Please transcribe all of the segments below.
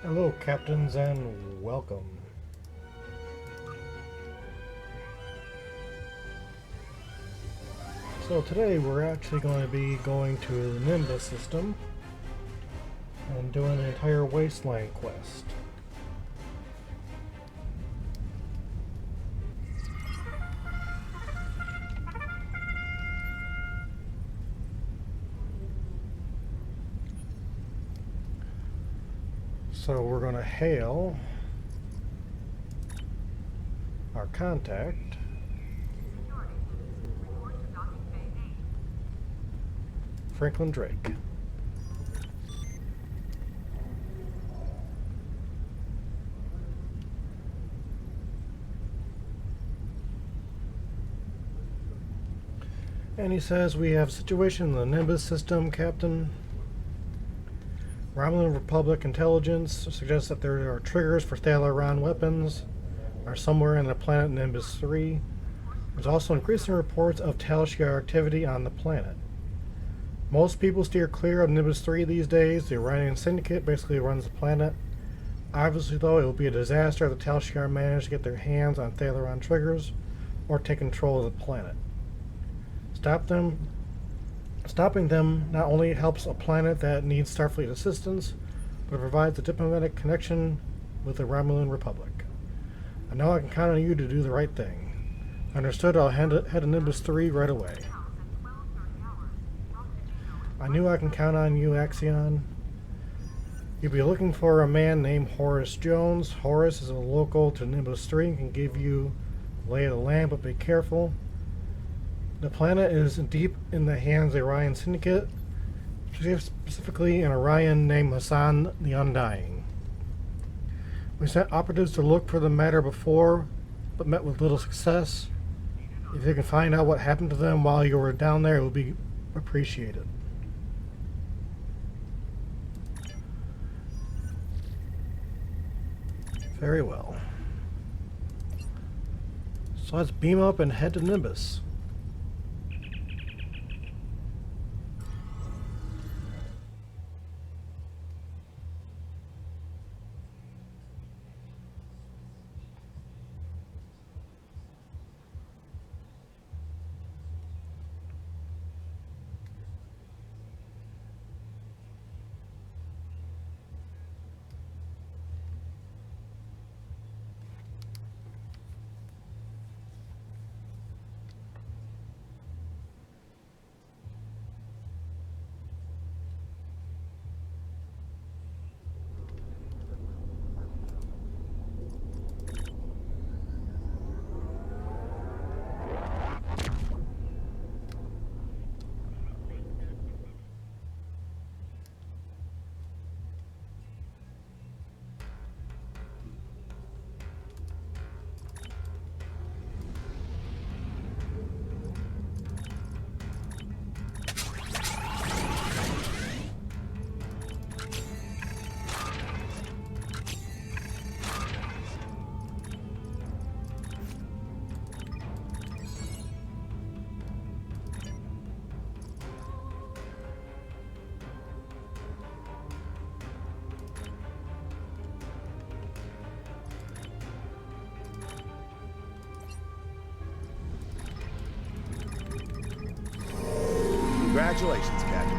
Hello, captains, and welcome. So today we're actually going to be going to the Nimbus system and doing the entire Wasteland quest. So we're going to hail our contact, Franklin Drake. And he says, we have a situation in the Nimbus system, Captain. Romulan Republic intelligence suggests that there are triggers for Thalaron weapons are somewhere in the planet Nimbus 3. There's also increasing reports of Tal Shiar activity on the planet. Most people steer clear of Nimbus 3 these days. The Orion Syndicate basically runs the planet. Obviously, though, it will be a disaster if the Tal Shiar manage to get their hands on Thalaron triggers or take control of the planet. Stopping them not only helps a planet that needs Starfleet assistance, but provides a diplomatic connection with the Romulan Republic. I know I can count on you to do the right thing. Understood, I'll head to Nimbus 3 right away. I knew I can count on you, Axion. You'll be looking for a man named Horace Jones. Horace is a local to Nimbus 3 and can give you the lay of the land, but be careful. The planet is deep in the hands of the Orion Syndicate, specifically an Orion named Hassan the Undying. We sent operatives to look for the matter before, but met with little success. If you can find out what happened to them while you were down there, it would be appreciated. Very well. So let's beam up and head to Nimbus. Congratulations, Captain.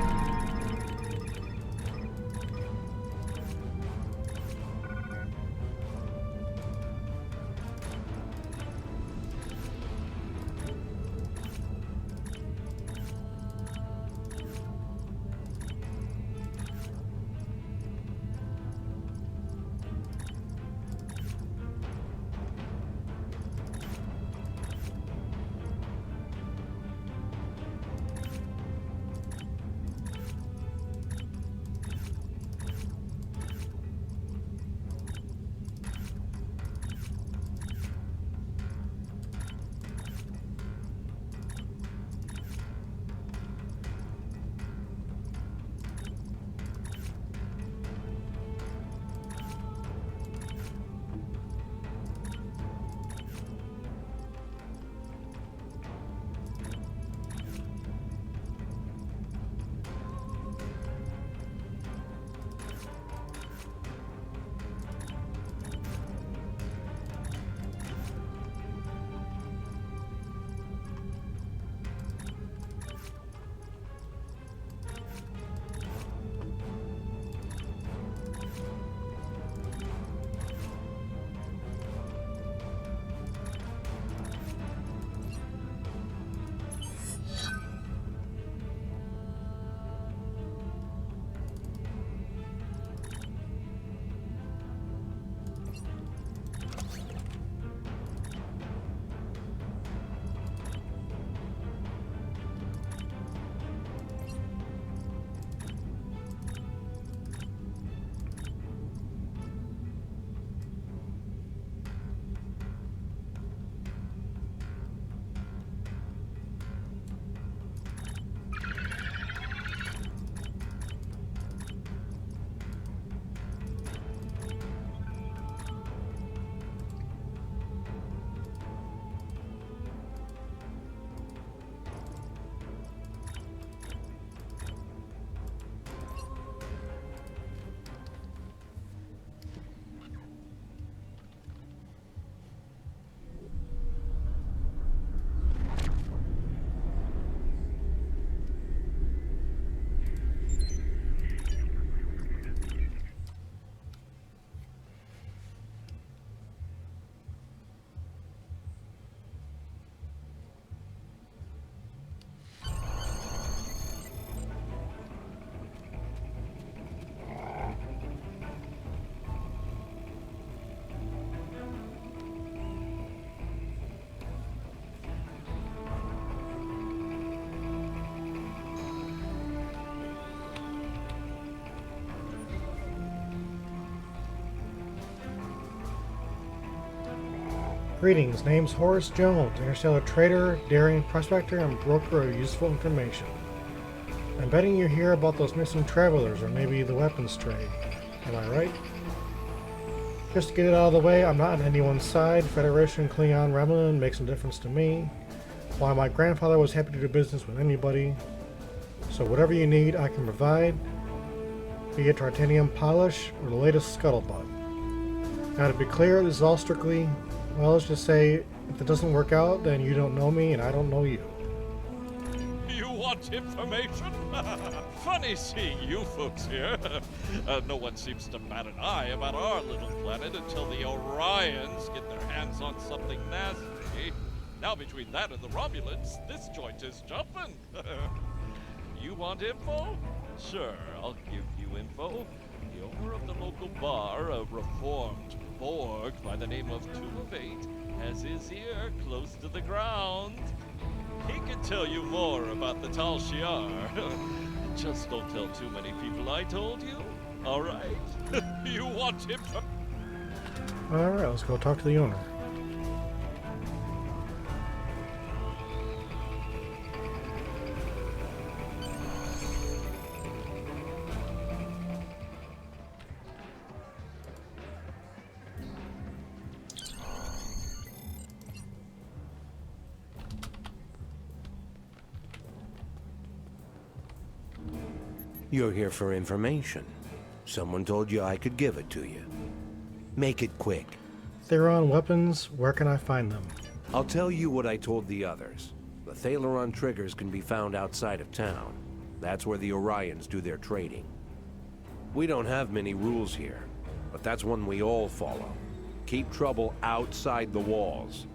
Greetings, name's Horace Jones, interstellar trader, daring prospector, and broker of useful information. I'm betting you hear about those missing travelers, or maybe the weapons trade. Am I right? Just to get it out of the way, I'm not on anyone's side. Federation, Klingon, Remlin makes no difference to me. While my grandfather was happy to do business with anybody. So whatever you need, I can provide. Be it titanium polish or the latest scuttlebutt. Now to be clear, this is all strictly, well, let's just say, if it doesn't work out, then you don't know me and I don't know you. You want information? Funny seeing you folks here. No one seems to bat an eye about our little planet until the Orions get their hands on something nasty. Now between that and the Romulans, this joint is jumping. You want info? Sure, I'll give you info. The owner of the local bar, a reformed Borg by the name of Two-Fate, has his ear close to the ground. He can tell you more about the Tal Shiar. Just don't tell too many people I told you, alright? You want him to... Alright, let's go talk to the owner. You're here for information. Someone told you I could give it to you. Make it quick. Theron weapons, where can I find them? I'll tell you what I told the others. The Thaleron triggers can be found outside of town. That's where the Orions do their trading. We don't have many rules here, but that's one we all follow. Keep trouble outside the walls.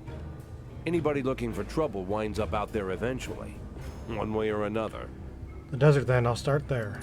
Anybody looking for trouble winds up out there eventually, one way or another. The desert then, I'll start there.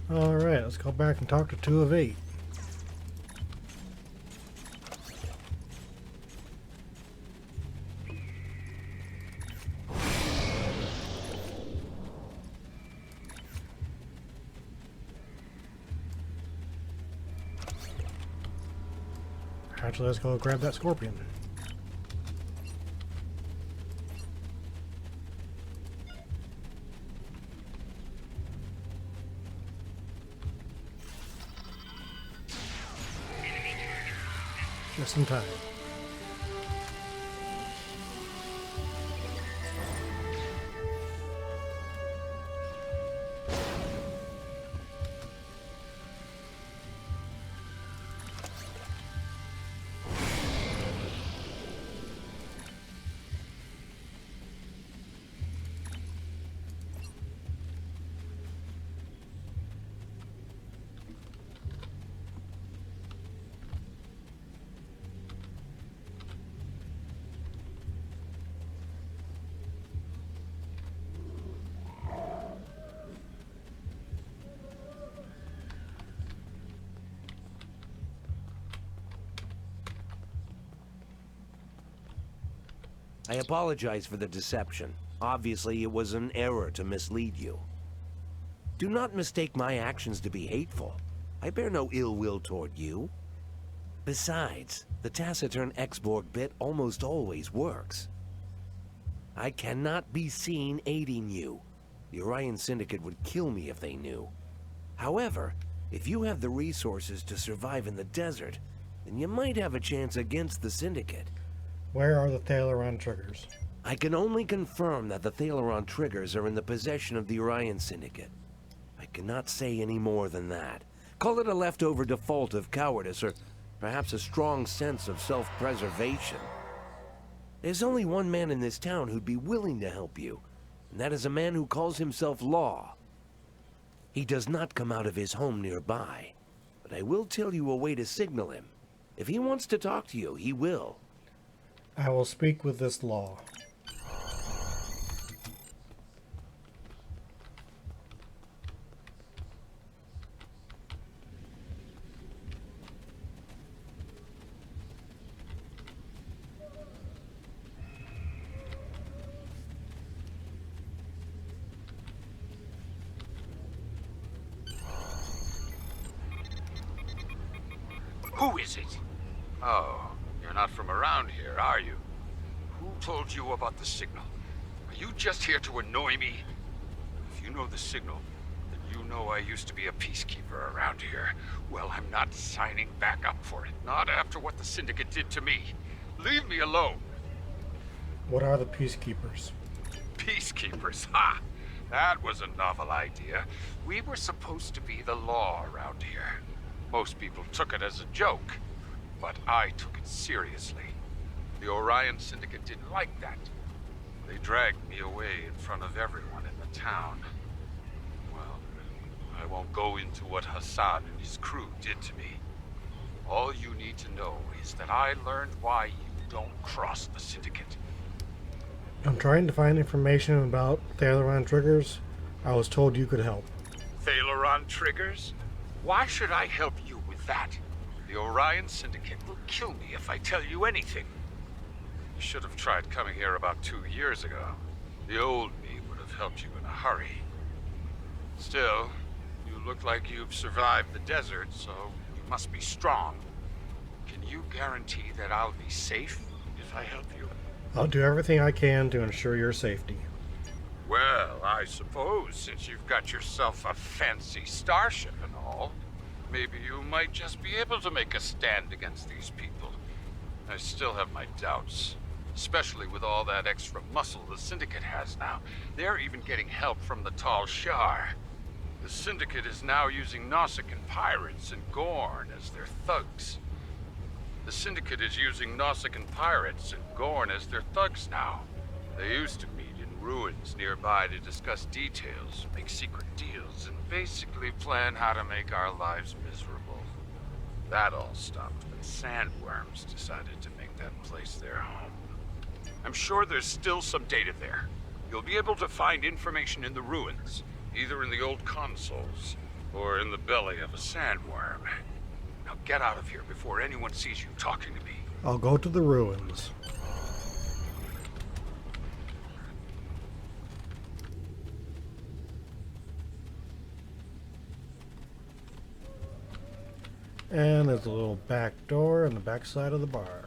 Alright, let's go back and talk to 2 of 8. Actually, let's go grab that scorpion. Just in time. I apologize for the deception. Obviously, it was an error to mislead you. Do not mistake my actions to be hateful. I bear no ill will toward you. Besides, the taciturn X-Borg bit almost always works. I cannot be seen aiding you. The Orion Syndicate would kill me if they knew. However, if you have the resources to survive in the desert, then you might have a chance against the Syndicate. Where are the Thaleron triggers? I can only confirm that the Thaleron triggers are in the possession of the Orion Syndicate. I cannot say any more than that. Call it a leftover default of cowardice, or perhaps a strong sense of self-preservation. There's only one man in this town who'd be willing to help you, and that is a man who calls himself Law. He does not come out of his home nearby, but I will tell you a way to signal him. If he wants to talk to you, he will. I will speak with this Law. Who is it? Oh, you're not from around here, are you? Who told you about the signal? Are you just here to annoy me? If you know the signal, then you know I used to be a peacekeeper around here. Well, I'm not signing back up for it. Not after what the Syndicate did to me. Leave me alone. What are the Peacekeepers? Peacekeepers, ha! That was a novel idea. We were supposed to be the law around here. Most people took it as a joke, but I took it seriously. The Orion Syndicate didn't like that. They dragged me away in front of everyone in the town. Well, I won't go into what Hassan and his crew did to me. All you need to know is that I learned why you don't cross the Syndicate. I'm trying to find information about Thaleron triggers. I was told you could help. Thaleron triggers? Why should I help you with that? The Orion Syndicate will kill me if I tell you anything. You should have tried coming here about 2 years ago. The old me would have helped you in a hurry. Still, you look like you've survived the desert, so you must be strong. Can you guarantee that I'll be safe if I help you? I'll do everything I can to ensure your safety. Well, I suppose since you've got yourself a fancy starship and all, maybe you might just be able to make a stand against these people. I still have my doubts, especially with all that extra muscle the Syndicate has now. They're even getting help from the Tall Shar. The Syndicate is now using Nausicaan pirates and Gorn as their thugs. The Syndicate is using Nausicaan pirates and Gorn as their thugs now. They used to meet in ruins nearby to discuss details, make secret deals, and basically plan how to make our lives miserable. That all stopped when sandworms decided to make that place their home. I'm sure there's still some data there. You'll be able to find information in the ruins, either in the old consoles or in the belly of a sandworm. Now get out of here before anyone sees you talking to me. I'll go to the ruins. And there's a little back door on the back side of the bar.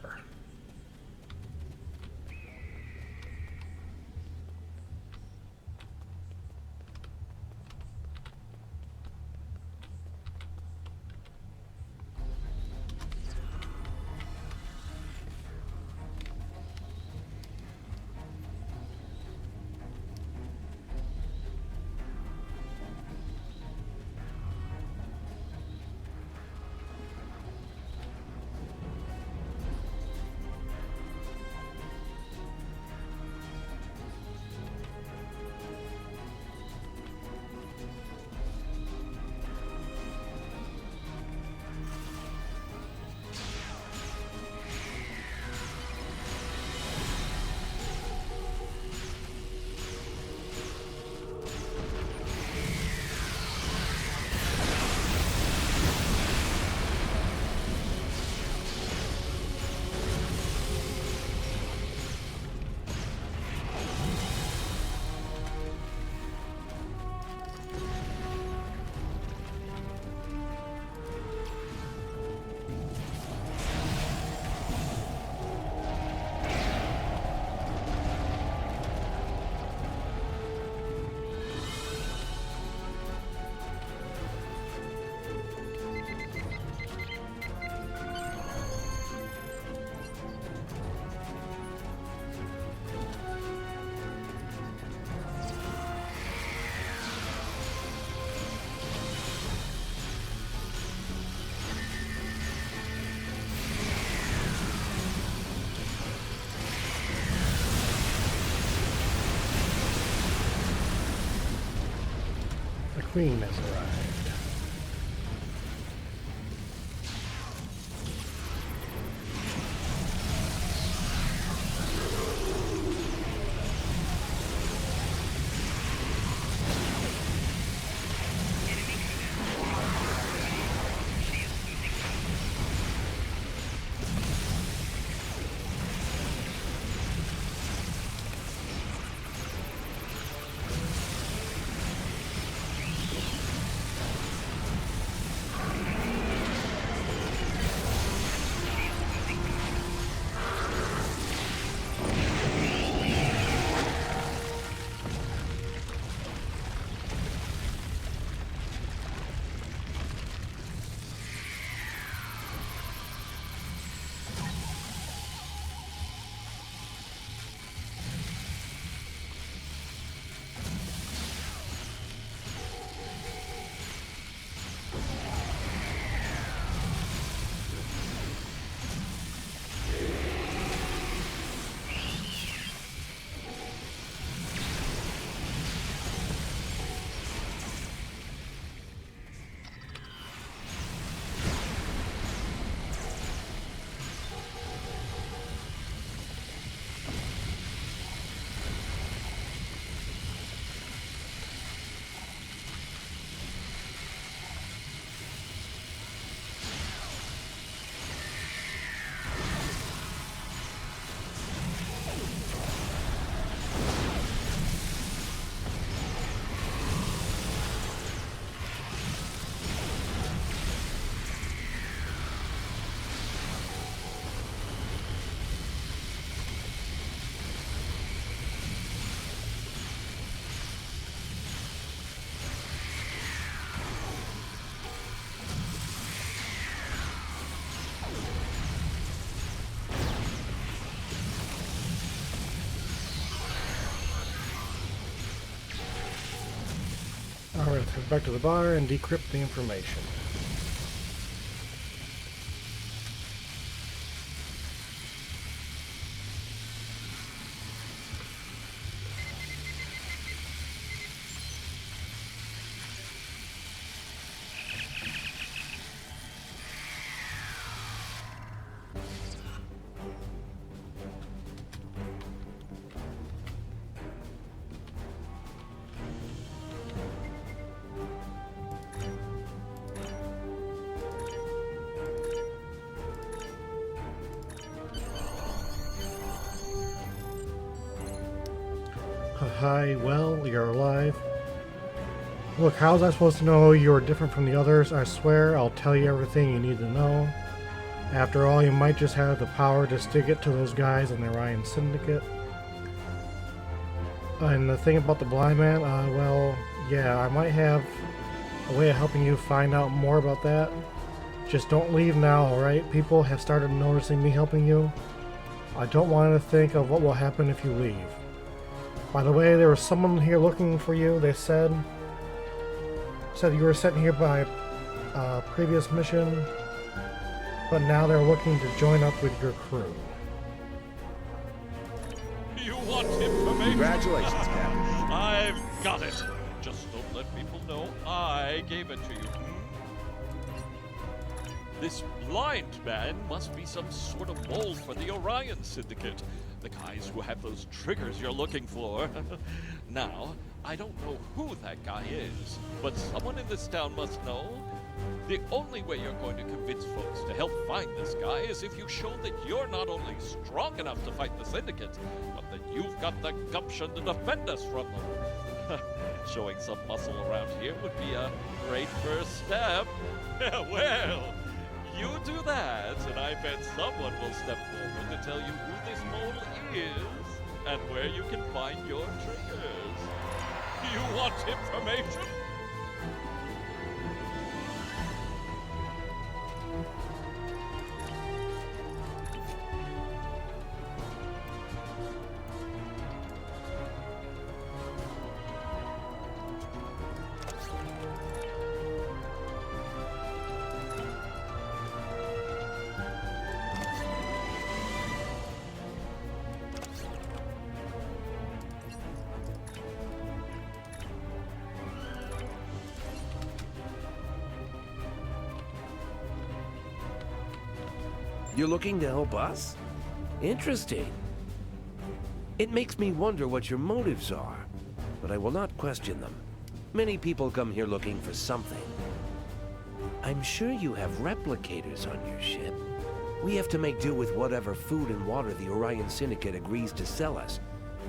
The Queen has arrived. Alright, let's go back to the bar and decrypt the information. hi, well, you're alive. Look, how was I supposed to know you're different from the others? I swear I'll tell you everything you need to know. After all, you might just have the power to stick it to those guys in the Orion Syndicate. And the thing about the blind man, well, yeah, I might have a way of helping you find out more about that. Just don't leave now, alright? People have started noticing me helping you. I don't want to think of what will happen if you leave. By the way, there was someone here looking for you. They said you were sent here by a previous mission, but now they're looking to join up with your crew. You want information? Congratulations, Captain. I've got it. Just don't let people know I gave it to you. This blind man must be some sort of mole for the Orion Syndicate. The guys who have those triggers you're looking for. Now, I don't know who that guy is, but someone in this town must know. The only way you're going to convince folks to help find this guy is if you show that you're not only strong enough to fight the Syndicate, but that you've got the gumption to defend us from them. Showing some muscle around here would be a great first step. Well, you do that, and I bet someone will step forward to tell you who this mole is and where you can find your triggers. You want information? You're looking to help us? Interesting. It makes me wonder what your motives are, but I will not question them. Many people come here looking for something. I'm sure you have replicators on your ship. We have to make do with whatever food and water the Orion Syndicate agrees to sell us,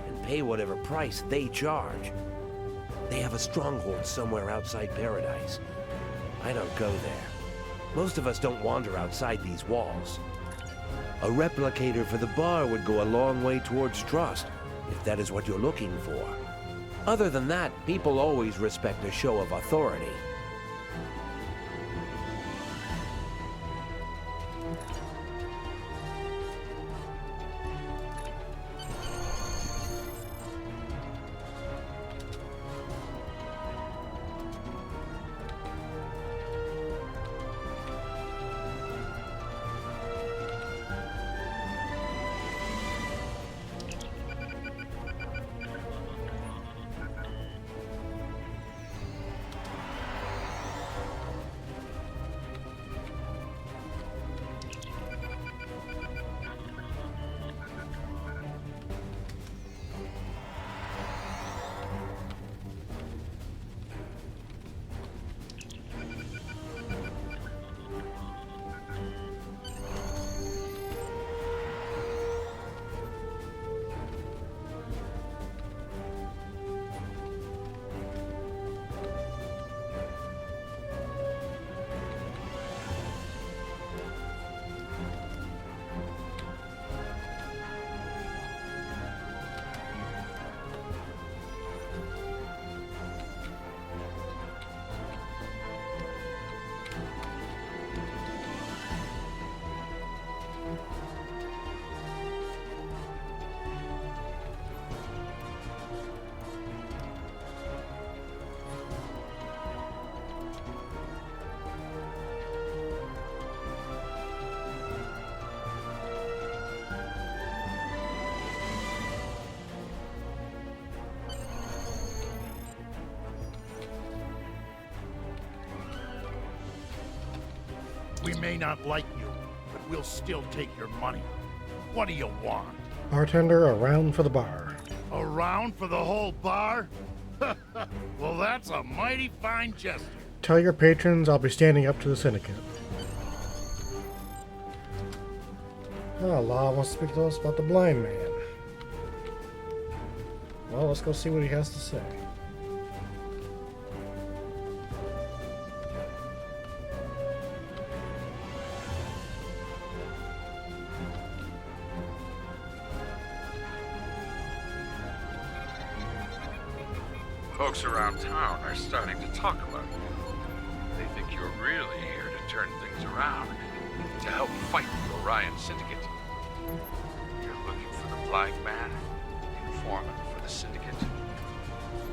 and pay whatever price they charge. They have a stronghold somewhere outside Paradise. I don't go there. Most of us don't wander outside these walls. A replicator for the bar would go a long way towards trust, if that is what you're looking for. Other than that, people always respect a show of authority. We may not like you, but we'll still take your money. What do you want? Bartender, a round for the bar. A round for the whole bar? Well, that's a mighty fine gesture. Tell your patrons I'll be standing up to the Syndicate. Law wants to speak to us about the blind man. Well, let's go see what he has to say. Folks around town are starting to talk about you. They think you're really here to turn things around, to help fight the Orion Syndicate. You're looking for the Blind Man, informant for the Syndicate.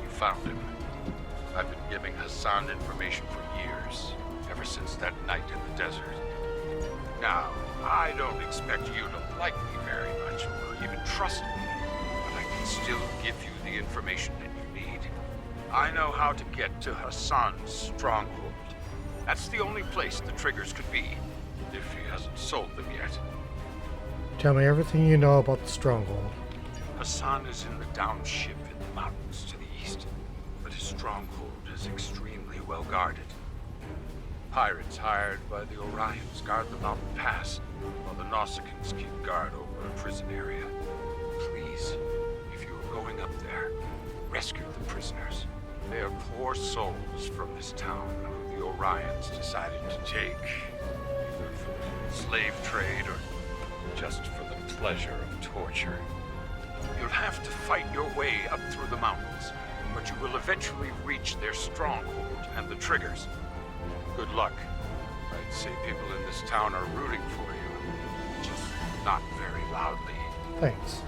You found him. I've been giving Hassan information for years, ever since that night in the desert. Now, I don't expect you to like me very much, or even trust me, but I can still give you the information that you need. I know how to get to Hassan's stronghold. That's the only place the triggers could be, if he hasn't sold them yet. Tell me everything you know about the stronghold. Hassan is in the downship in the mountains to the east, but his stronghold is extremely well guarded. Pirates hired by the Orions guard the mountain pass, while the Nausicaans keep guard over a prison area. Please, if you are going up there, rescue the prisoners. They are poor souls from this town who the Orions decided to take, either for the slave trade or just for the pleasure of torture. You'll have to fight your way up through the mountains, but you will eventually reach their stronghold and the triggers. Good luck. I'd say people in this town are rooting for you, just not very loudly. Thanks.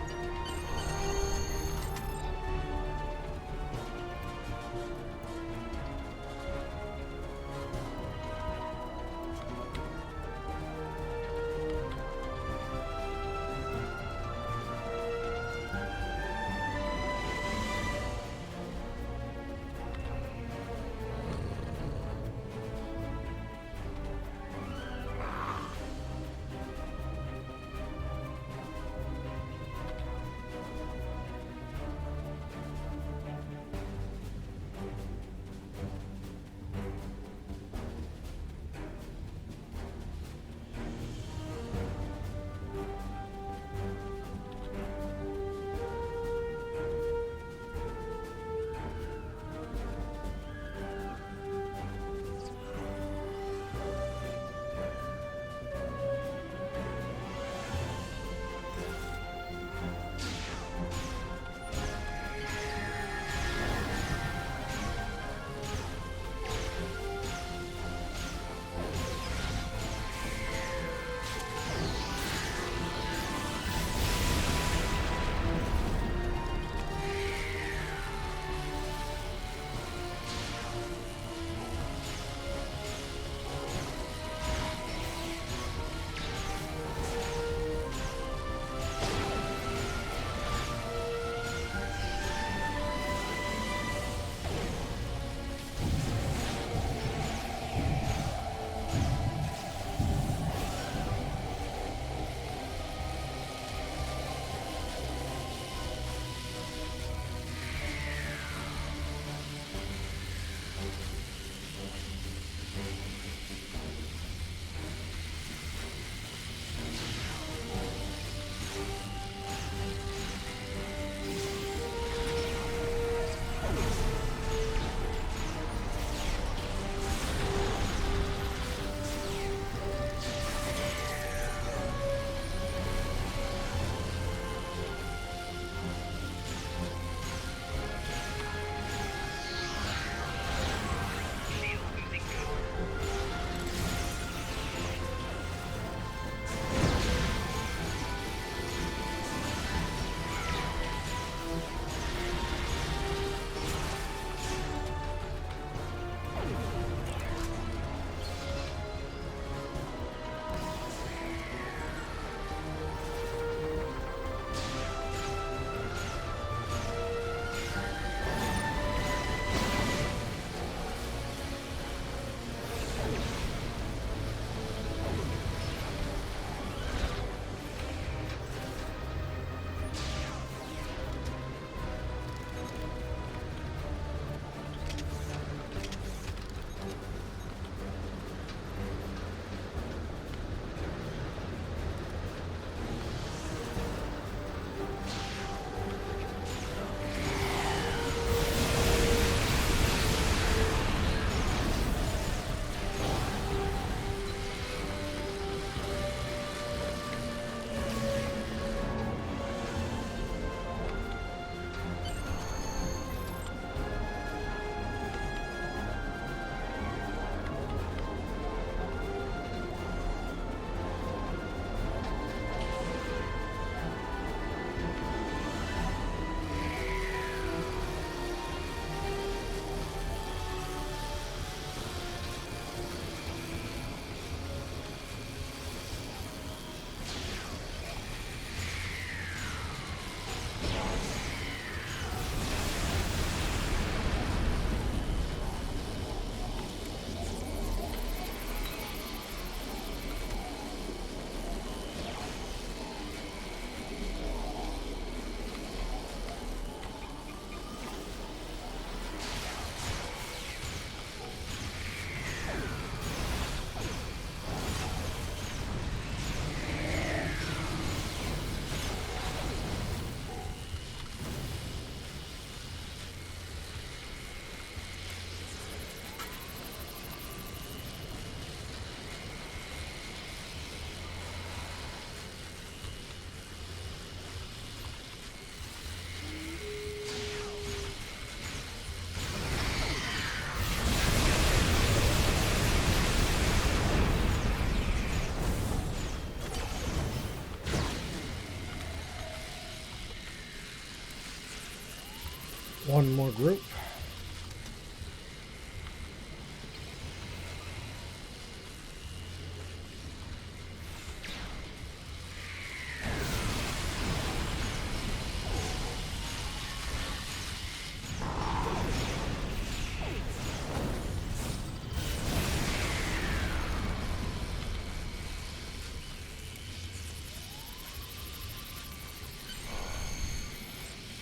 one more group.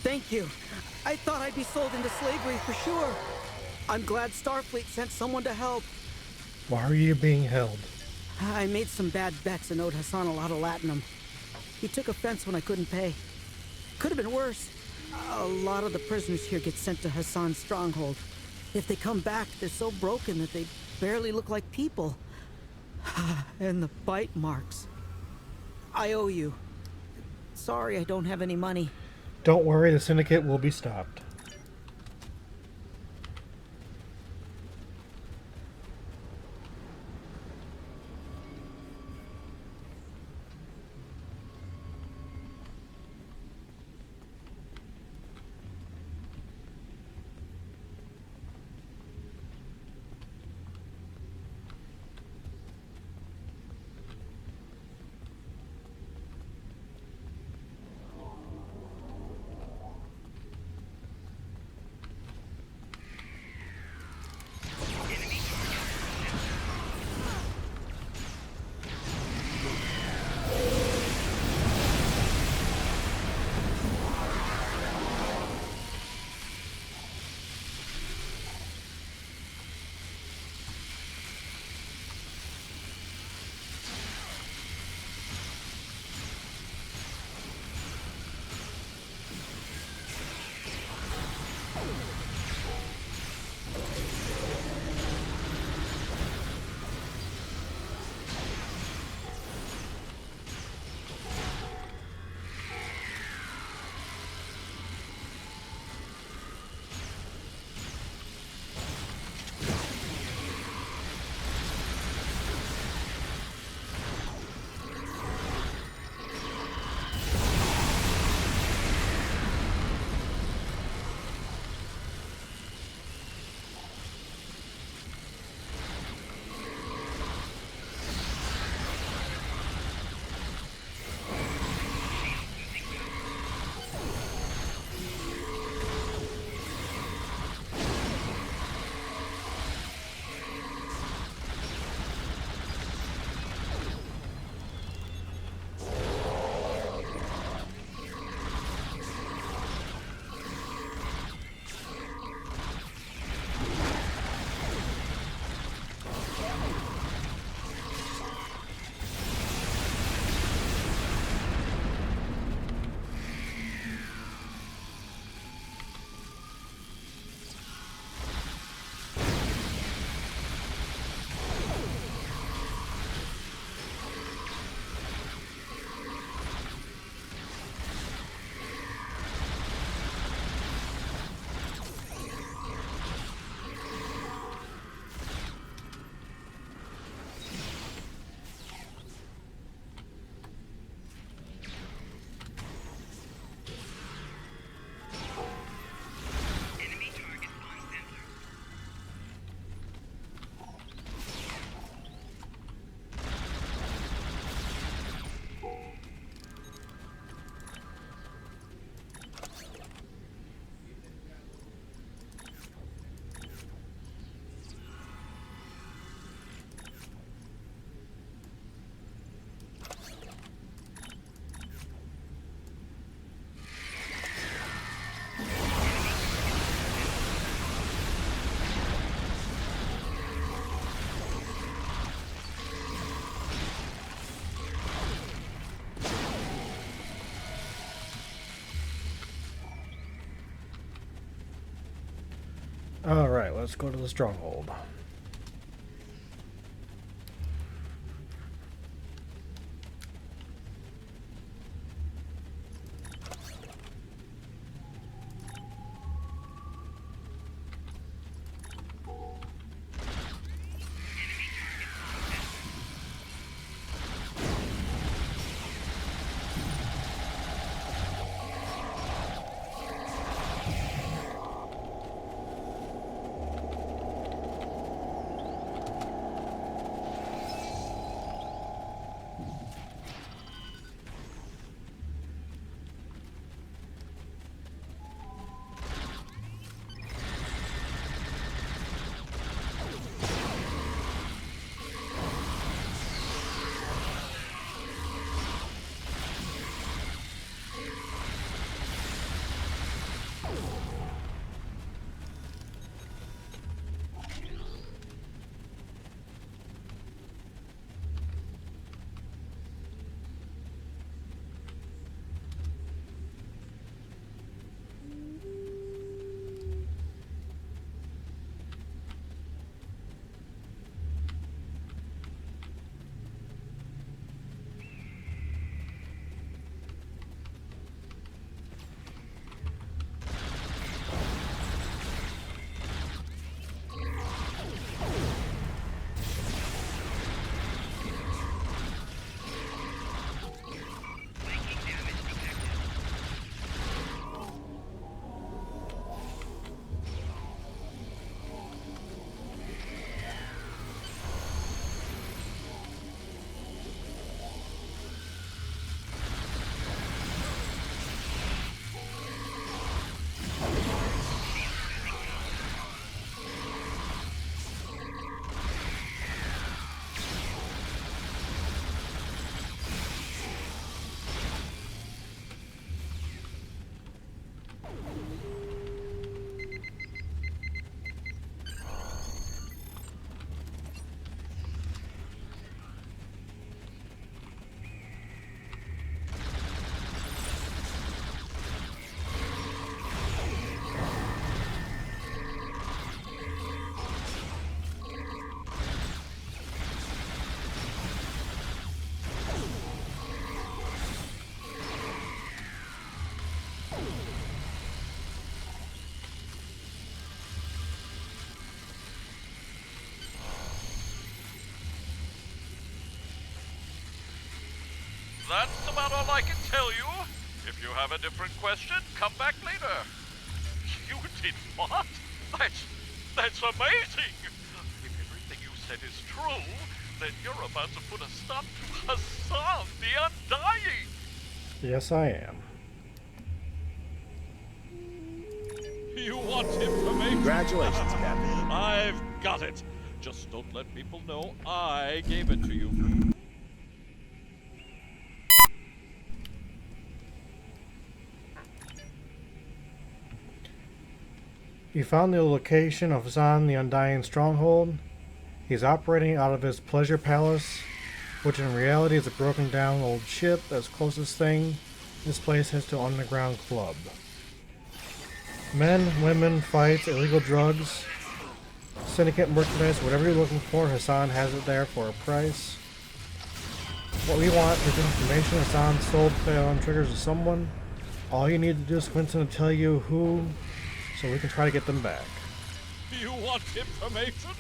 Thank you. I thought I'd be sold into slavery for sure. I'm glad Starfleet sent someone to help. Why are you being held? I made some bad bets and owed Hassan a lot of latinum. He took offense when I couldn't pay. Could have been worse. A lot of the prisoners here get sent to Hassan's stronghold. If they come back, they're so broken that they barely look like people. And the bite marks. I owe you. Sorry I don't have any money. Don't worry, the Syndicate will be stopped. Alright, let's go to the stronghold. That's about all I can tell you. If you have a different question, come back later. You did what? That's amazing! If everything you said is true, then you're about to put a stop to Hassan, the Undying! Yes, I am. You want information? Congratulations, Captain. I've got it. Just don't let people know I gave it to you. Hmm? You found the location of Hassan the Undying stronghold. He's operating out of his pleasure palace, which in reality is a broken down old ship that's closest thing this place has to an underground club. Men, women, fights, illegal drugs, syndicate merchandise, whatever you're looking for, Hassan has it there for a price. What we want is information Hassan sold on triggers to someone. All you need to do is convince him to tell you who, so we can try to get them back. You want information?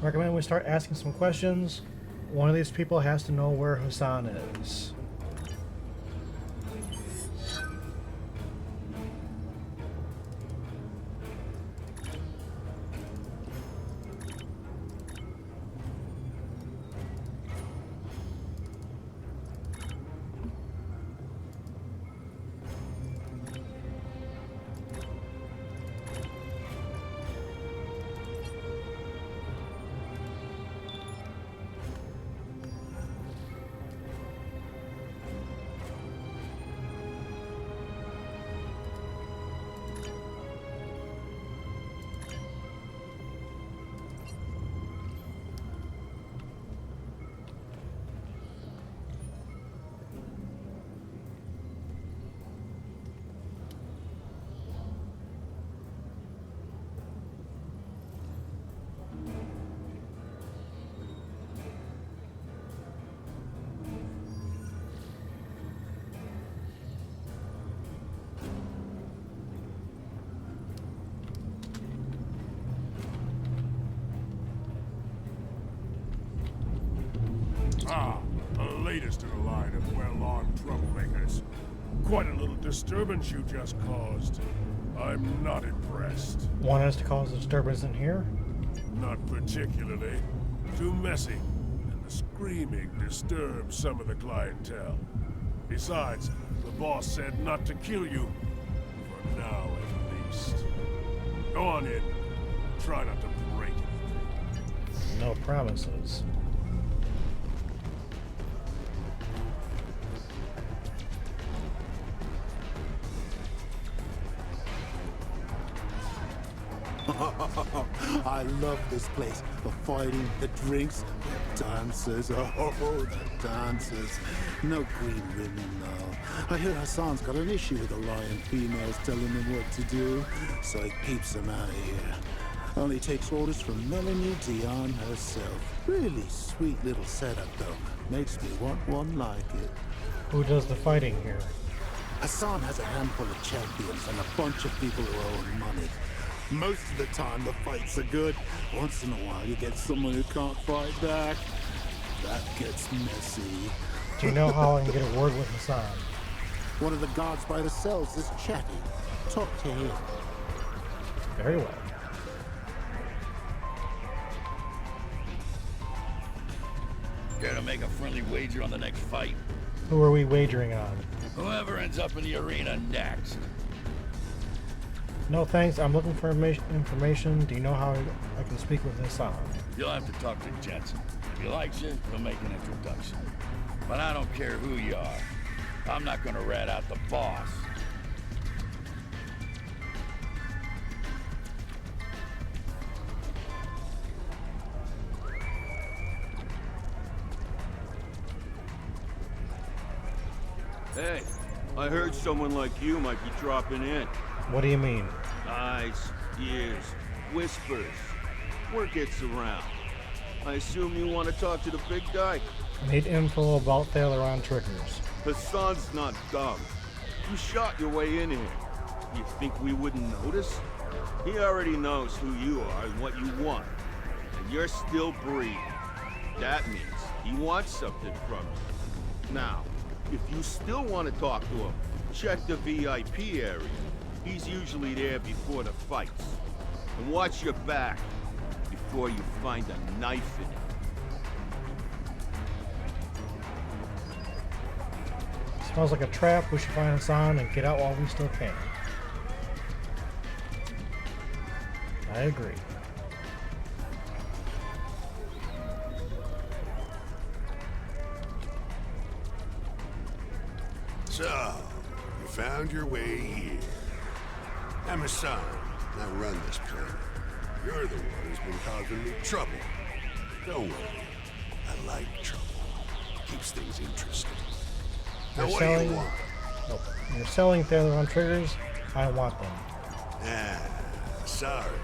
Recommend we start asking some questions. One of these people has to know where Hassan is. Ah, the latest in a line of well-armed troublemakers. Quite a little disturbance you just caused. I'm not impressed. Want us to cause a disturbance in here? Not particularly. Too messy, and the screaming disturbs some of the clientele. Besides, the boss said not to kill you. For now, at least. Go on in. Try not to break anything. No promises. I love this place. The fighting, the drinks, the dances. Oh, the dances. No green women, though. I hear Hassan's got an issue with the lion females telling him what to do, so he keeps them out of here. Only takes orders from Melanie Dion herself. Really sweet little setup, though. Makes me want one like it. Who does the fighting here? Hassan has a handful of champions and a bunch of people who owe him money. Most of the time, the fights are good. Once in a while, you get someone who can't fight back. That gets messy. Do you know how I can get a word with Hassan? One of the guards by the cells is chatting. Talk to him. Very well. Care to make a friendly wager on the next fight? Who are we wagering on? Whoever ends up in the arena next. No thanks, I'm looking for information. Do you know how I can speak with Hassan? You'll have to talk to Jensen. If he likes you, he'll make an introduction. But I don't care who you are. I'm not gonna rat out the boss. Hey, I heard someone like you might be dropping in. What do you mean? Eyes, ears, whispers. Word gets around. I assume you want to talk to the big guy? I need info about Thaleron triggers. Hassan's not dumb. You shot your way in here. You think we wouldn't notice? He already knows who you are and what you want. And you're still breathing. That means he wants something from you. Now, if you still want to talk to him, check the VIP area. He's usually there before the fights. And watch your back before you find a knife in it. Smells like a trap. We should find Hassan and get out while we still can. I agree. So, you found your way here. I'm Hassan. I run this planet. You're the one who's been causing me trouble. Don't worry. I like trouble. Keeps things interesting. Now, You're what do selling. you want? Nope. You're selling Thaleron triggers. I want them. Ah, sorry.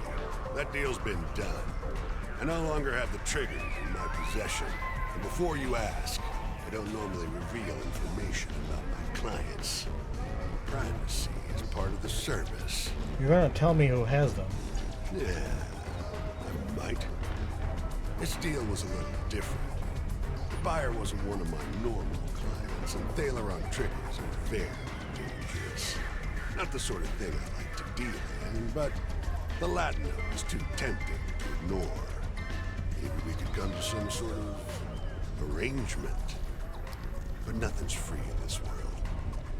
That deal's been done. I no longer have the triggers in my possession. And before you ask, I don't normally reveal information about my clients. Privacy is part of the service. You're gonna tell me who has them. Yeah, I might. This deal was a little different. The buyer wasn't one of my normal clients, and Thaleron triggers are very dangerous. Not the sort of thing I like to deal in, but the Latinum was too tempting to ignore. Maybe we could come to some sort of arrangement. But nothing's free in this world.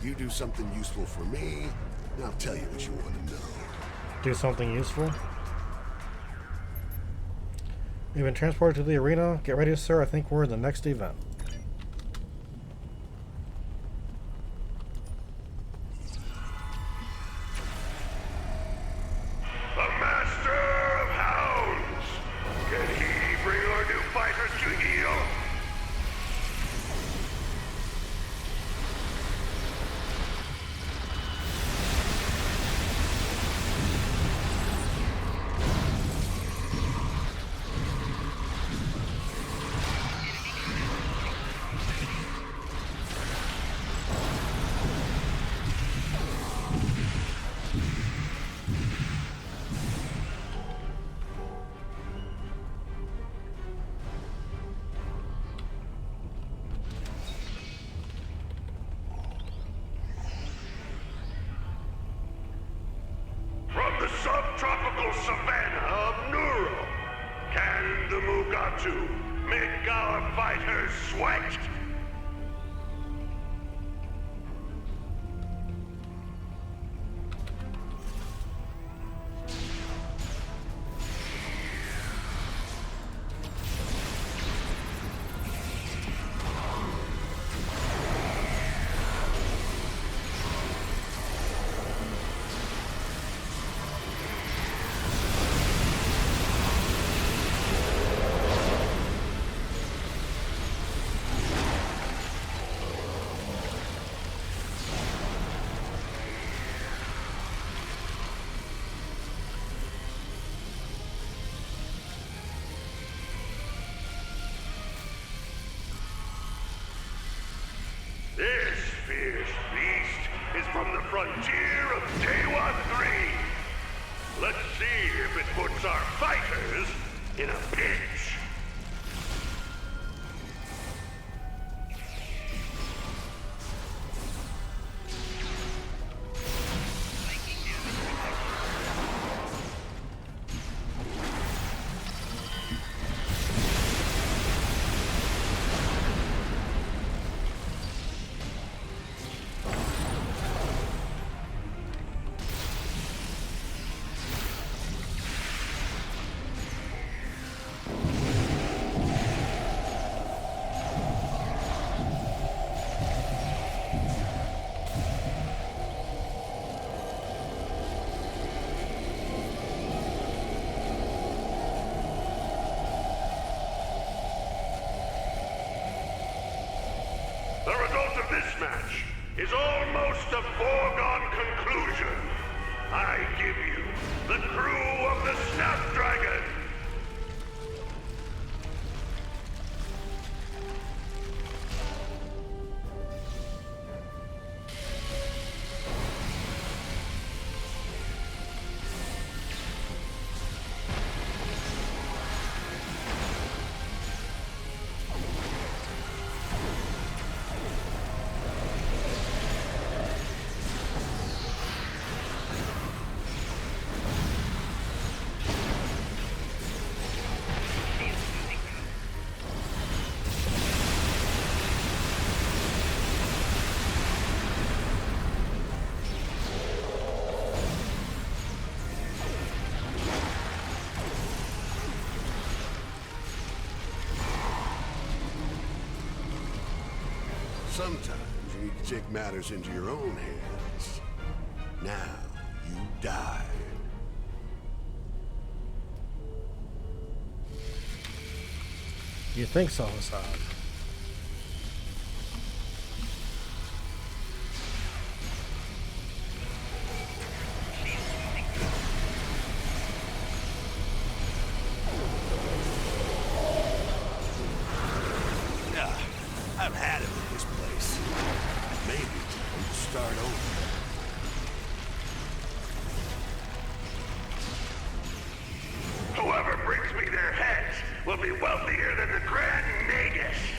You do something useful for me, and I'll tell you what you want to know. Do something useful. We've been transported to the arena. Get ready, sir. I think we're in the next event. The Master of Hounds! Can he bring our new fighters to heel? From the subtropical savanna of Neuro, can the Mugatu make our fighters sweat? This fierce beast is from the frontier of Dewa 3. Let's see if it puts our fighters in a pinch. The result of this match is almost a foregone conclusion. I give you the crew of the Snapdragon. Sometimes you need to take matters into your own hands. Now, you died. You think so, Hassan? I've had it with this place. Maybe time to start over. Whoever brings me their heads will be wealthier than the Grand Nagus.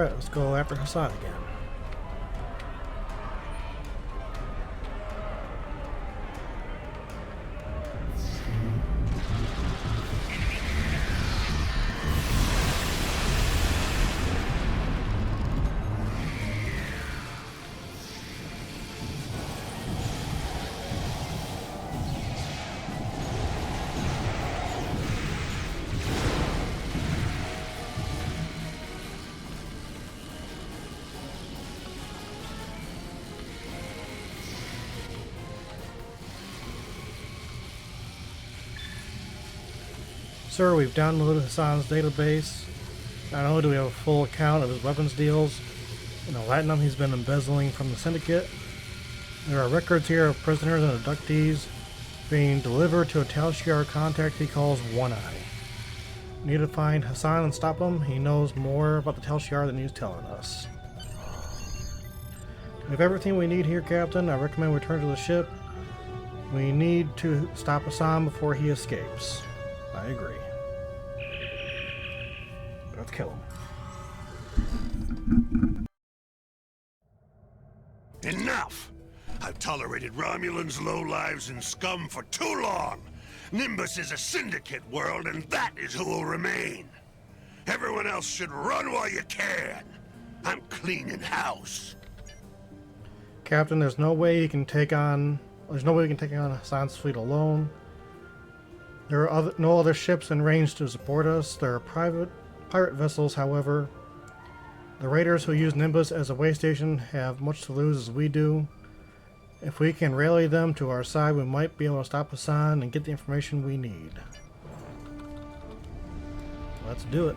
Alright, let's go after Hassan again. Sir, we've downloaded Hassan's database. Not only do we have a full account of his weapons deals and the latinum he's been embezzling from the Syndicate, there are records here of prisoners and abductees being delivered to a Tal Shiar contact he calls One Eye. We need to find Hassan and stop him. He knows more about the Tal Shiar than he's telling us. We have everything we need here, Captain. I recommend we return to the ship. We need to stop Hassan before he escapes. I agree. Let's kill him. Enough! I've tolerated Romulans, lowlives, and scum for too long! Nimbus is a syndicate world, and that is who will remain! Everyone else should run while you can! I'm cleaning house! Captain, there's no way we can take on Hassan's fleet alone. There are no other ships in range to support us. There are pirate vessels, however. The raiders who use Nimbus as a way station have much to lose as we do. If we can rally them to our side, we might be able to stop Hassan and get the information we need. Let's do it.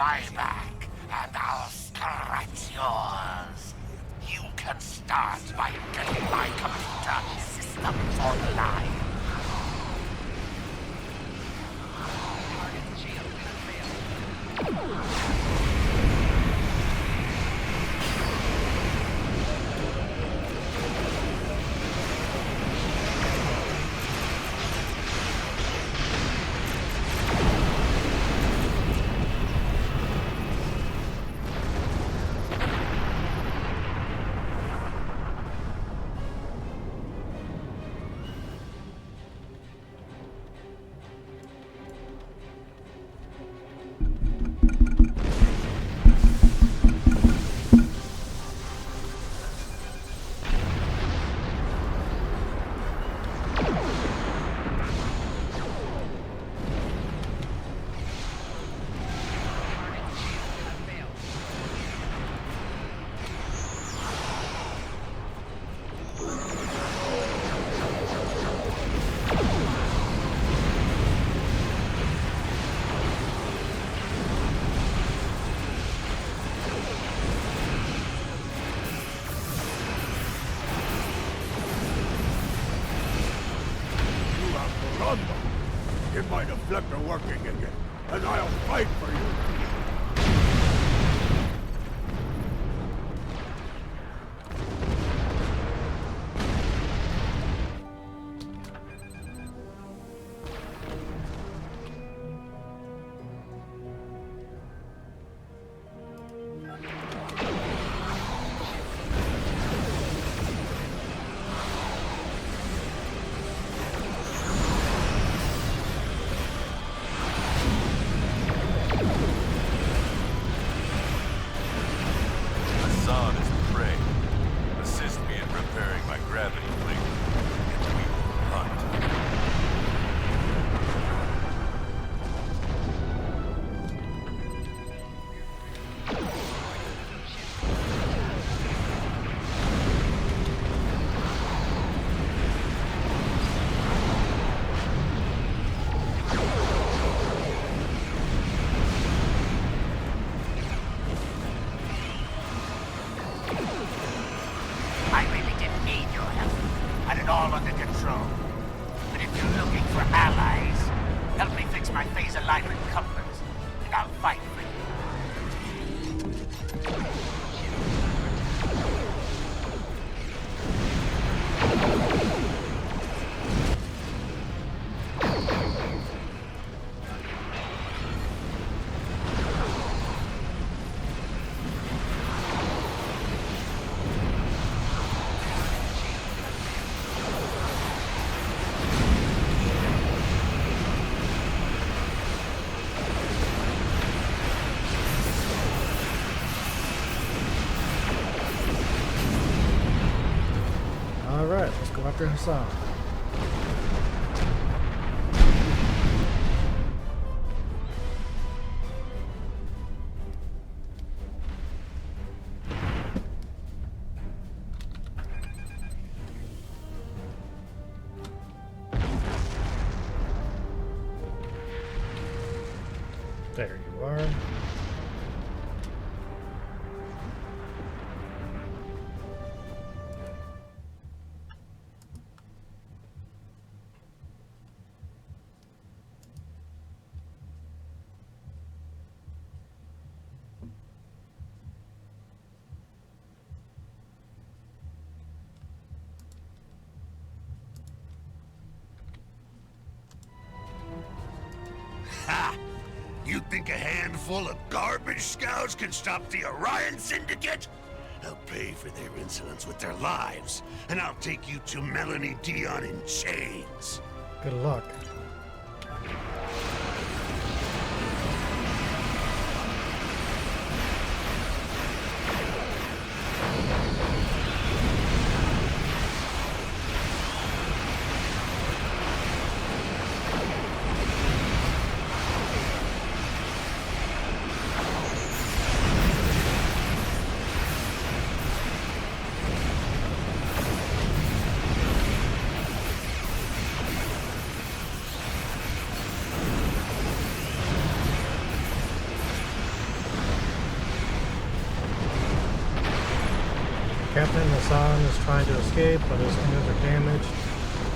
my back, and I'll scratch yours. You can start by getting my computer systems online. barking again, and I'll fight for you. Hassan is the prey. Assist me in repairing my gravity plate, and we will hunt. I really didn't need your help. Had it all under control. But if you're looking for allies, help me fix my phase alignment couplers, and I'll fight for you. Alright, let's go after Hassan. There you are. Ha! You think a handful of garbage scouts can stop the Orion Syndicate? I'll pay for their insolence with their lives, and I'll take you to Melanie Dion in chains. Good luck. Captain Hassan is trying to escape, but his engines are damaged.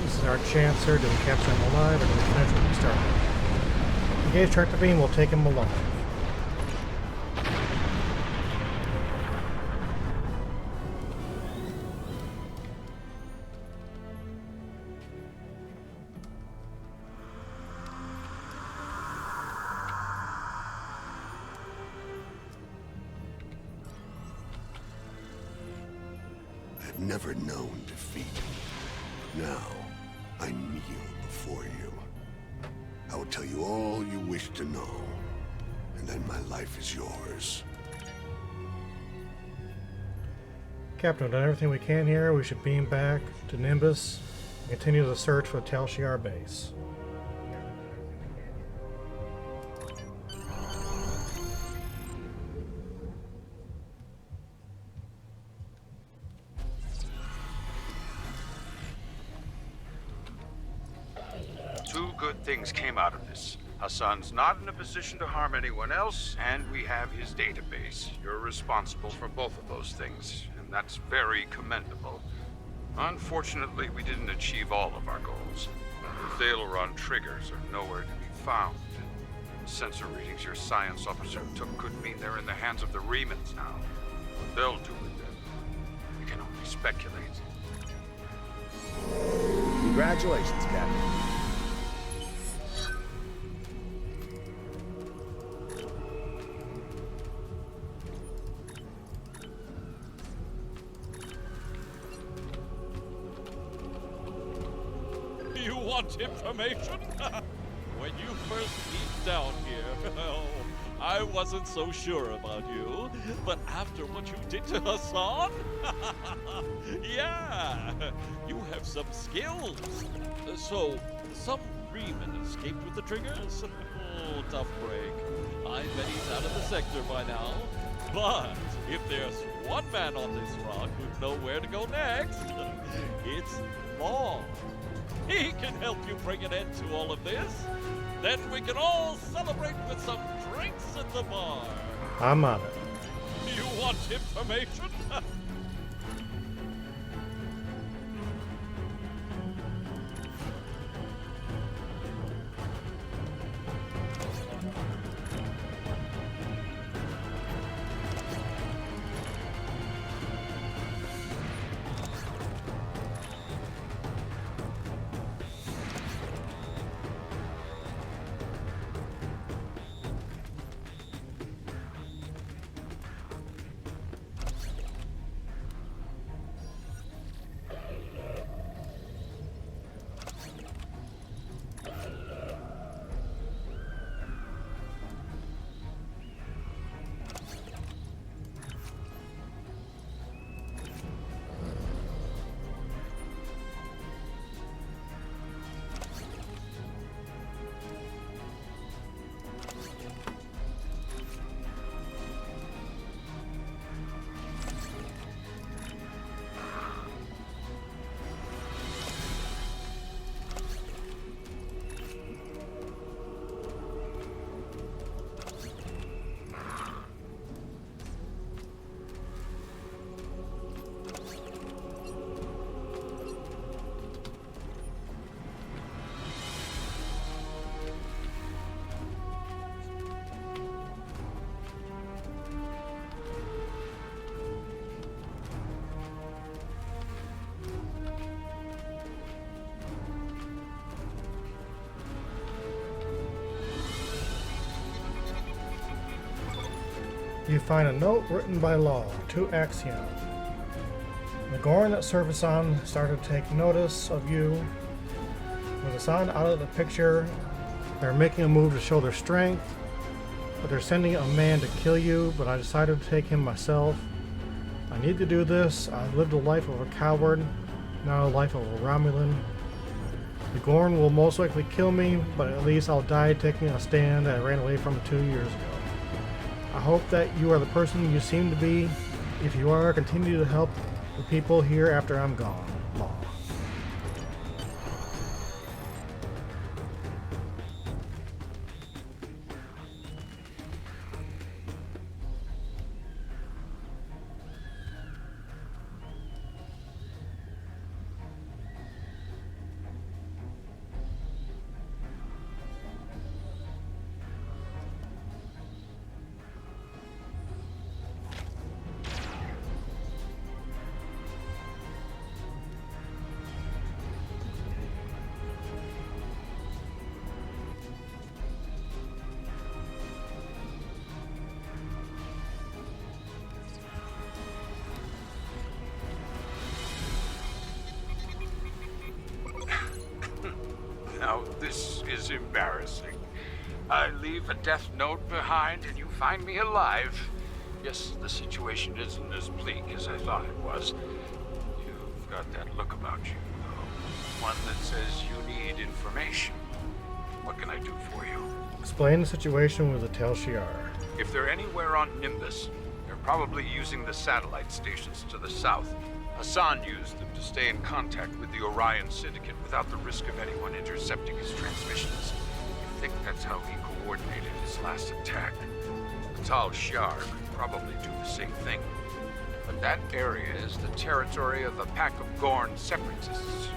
This is our chance here to capture him alive or to finish what we started. Engage tractor beam, we'll take him alive. I've never known defeat. Now, I kneel before you. I will tell you all you wish to know, and then my life is yours. Captain, we've done everything we can here. We should beam back to Nimbus and continue the search for the Tal Shiar base. Two good things came out of this. Hassan's not in a position to harm anyone else, and we have his database. You're responsible for both of those things, and that's very commendable. Unfortunately, we didn't achieve all of our goals. The Thaleron triggers are nowhere to be found. Sensor readings your science officer took could mean they're in the hands of the Remans now. What they'll do with them, we can only speculate. Congratulations, Captain. You want information? When you first peeked down here, oh, I wasn't so sure about you. But after what you did to Hassan, yeah, you have some skills. So, some Freeman escaped with the triggers? Oh, tough break. I bet he's out of the sector by now. But if there's one man on this rock who'd know where to go next, it's Law. He can help you bring an end to all of this. Then we can all celebrate with some drinks at the bar. I'm on it. You want information? You find a note written by Law to Axion. The Gorn that Surface on started to take notice of you. With Hassan out of the picture, they're making a move to show their strength, but they're sending a man to kill you, but I decided to take him myself. I need to do this. I've lived a life of a coward, not a life of a Romulan. The Gorn will most likely kill me, but at least I'll die taking a stand that I ran away from 2 years ago. I hope that you are the person you seem to be. If you are, continue to help the people here after I'm gone. Law. Now, this is embarrassing. I leave a death note behind and you find me alive. Yes, the situation isn't as bleak as I thought it was. You've got that look about you, though. One that says you need information. What can I do for you? Explain the situation with the Tel Shiar. If they're anywhere on Nimbus, they're probably using the satellite stations to the south. Hassan used them to stay in contact with the Orion Syndicate without the risk of anyone intercepting his transmissions. I think that's how he coordinated his last attack. The Tal Shiar could probably do the same thing. But that area is the territory of a pack of Gorn separatists.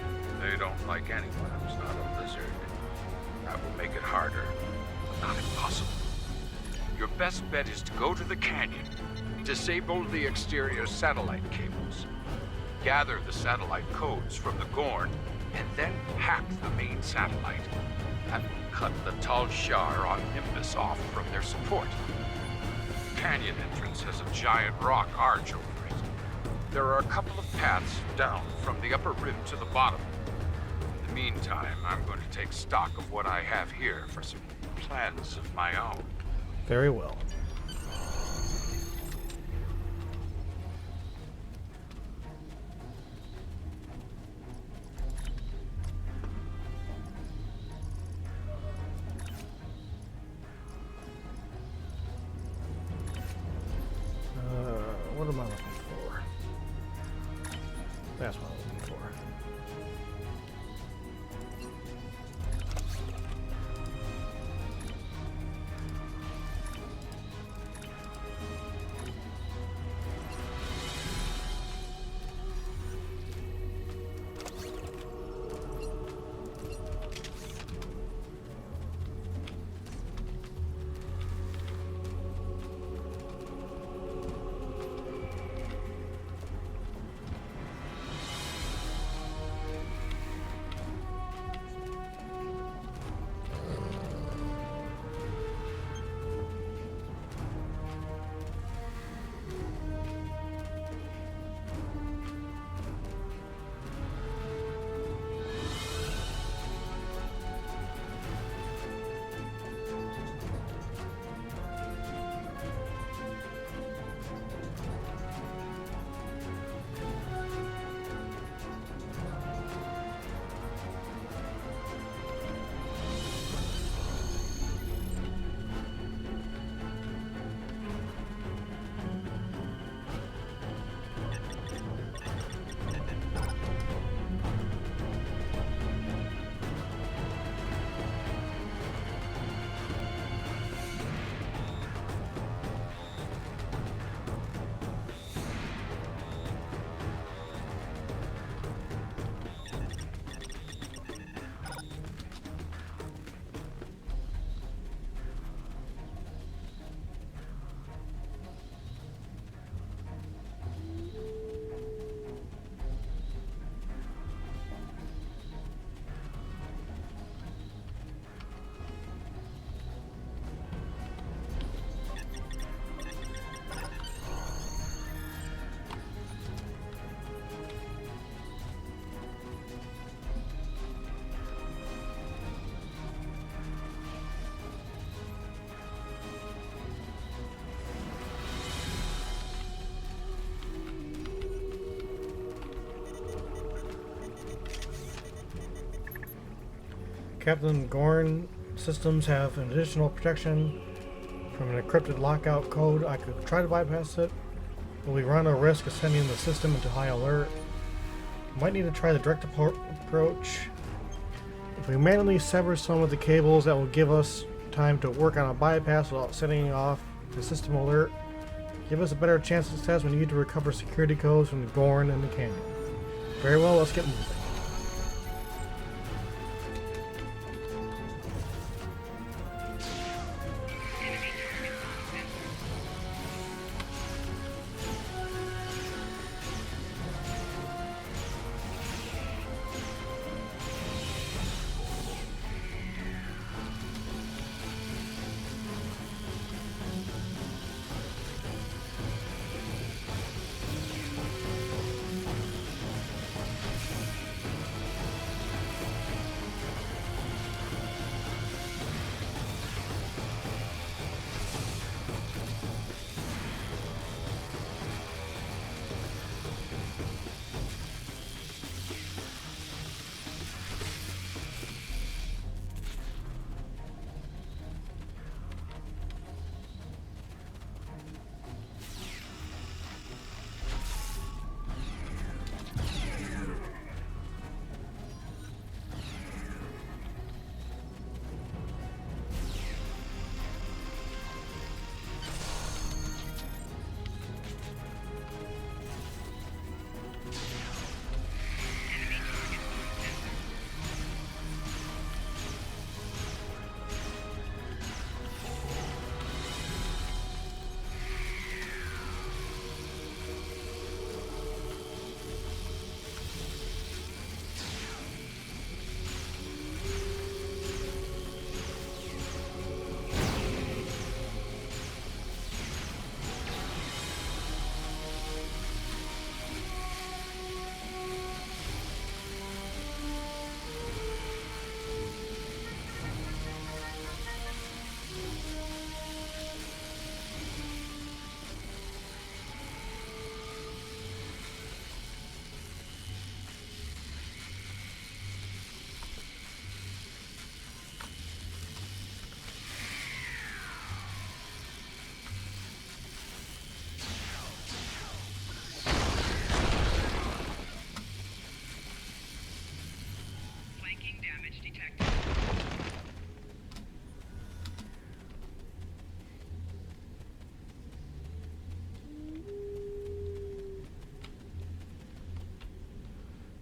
They don't like anyone who's not a lizard. That will make it harder. not impossible. Your best bet is to go to the canyon, disable the exterior satellite cables, gather the satellite codes from the Gorn, and then hack the main satellite. That will cut the Tal Shar on Nimbus off from their support. The canyon entrance has a giant rock arch over it. There are a couple of paths down from the upper rim to the bottom. In the meantime, I'm going to take stock of what I have here for some plans of my own. Very well. What am I looking for? That's what I'm looking for. Captain Gorn systems have an additional protection from an encrypted lockout code. I could try to bypass it, but we run a risk of sending the system into high alert. Might need to try the direct approach. If we manually sever some of the cables, that will give us time to work on a bypass without setting off the system alert. Give us a better chance of success when you need to recover security codes from the Gorn and the canyon. Very well, let's get moving.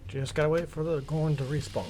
Just gotta wait for the Gorn to respawn.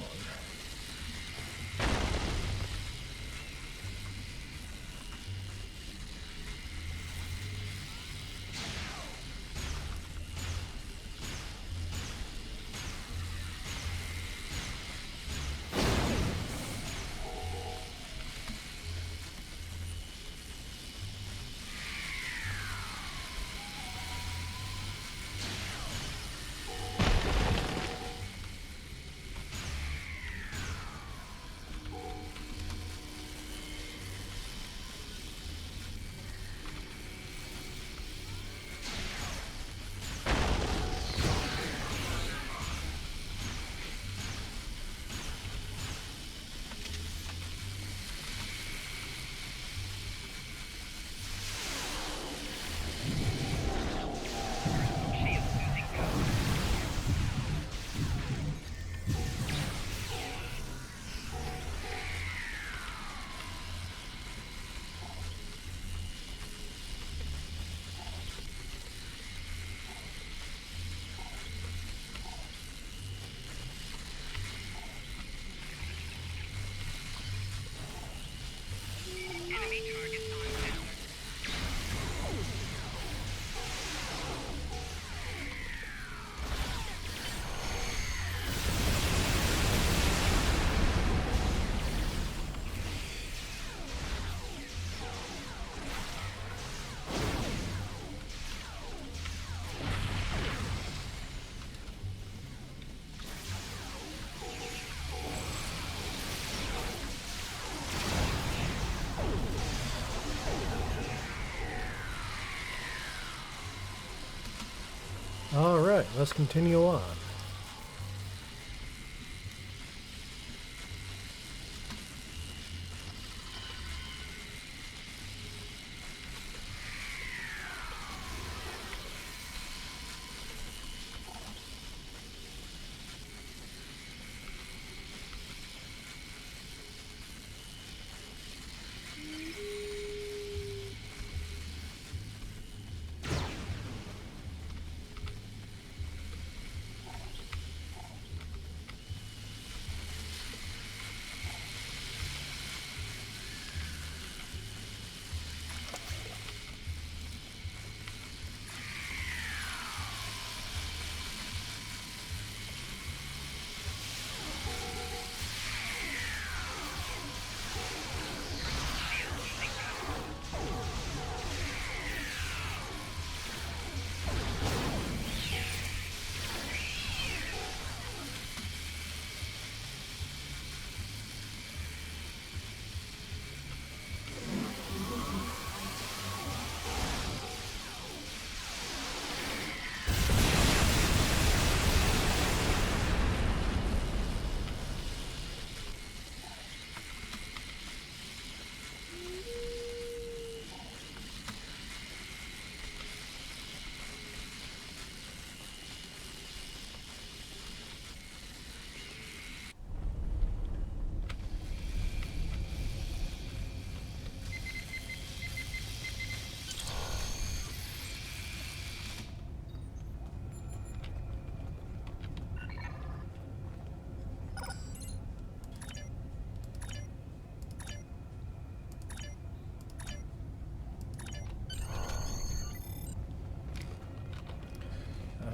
Alright, let's continue on.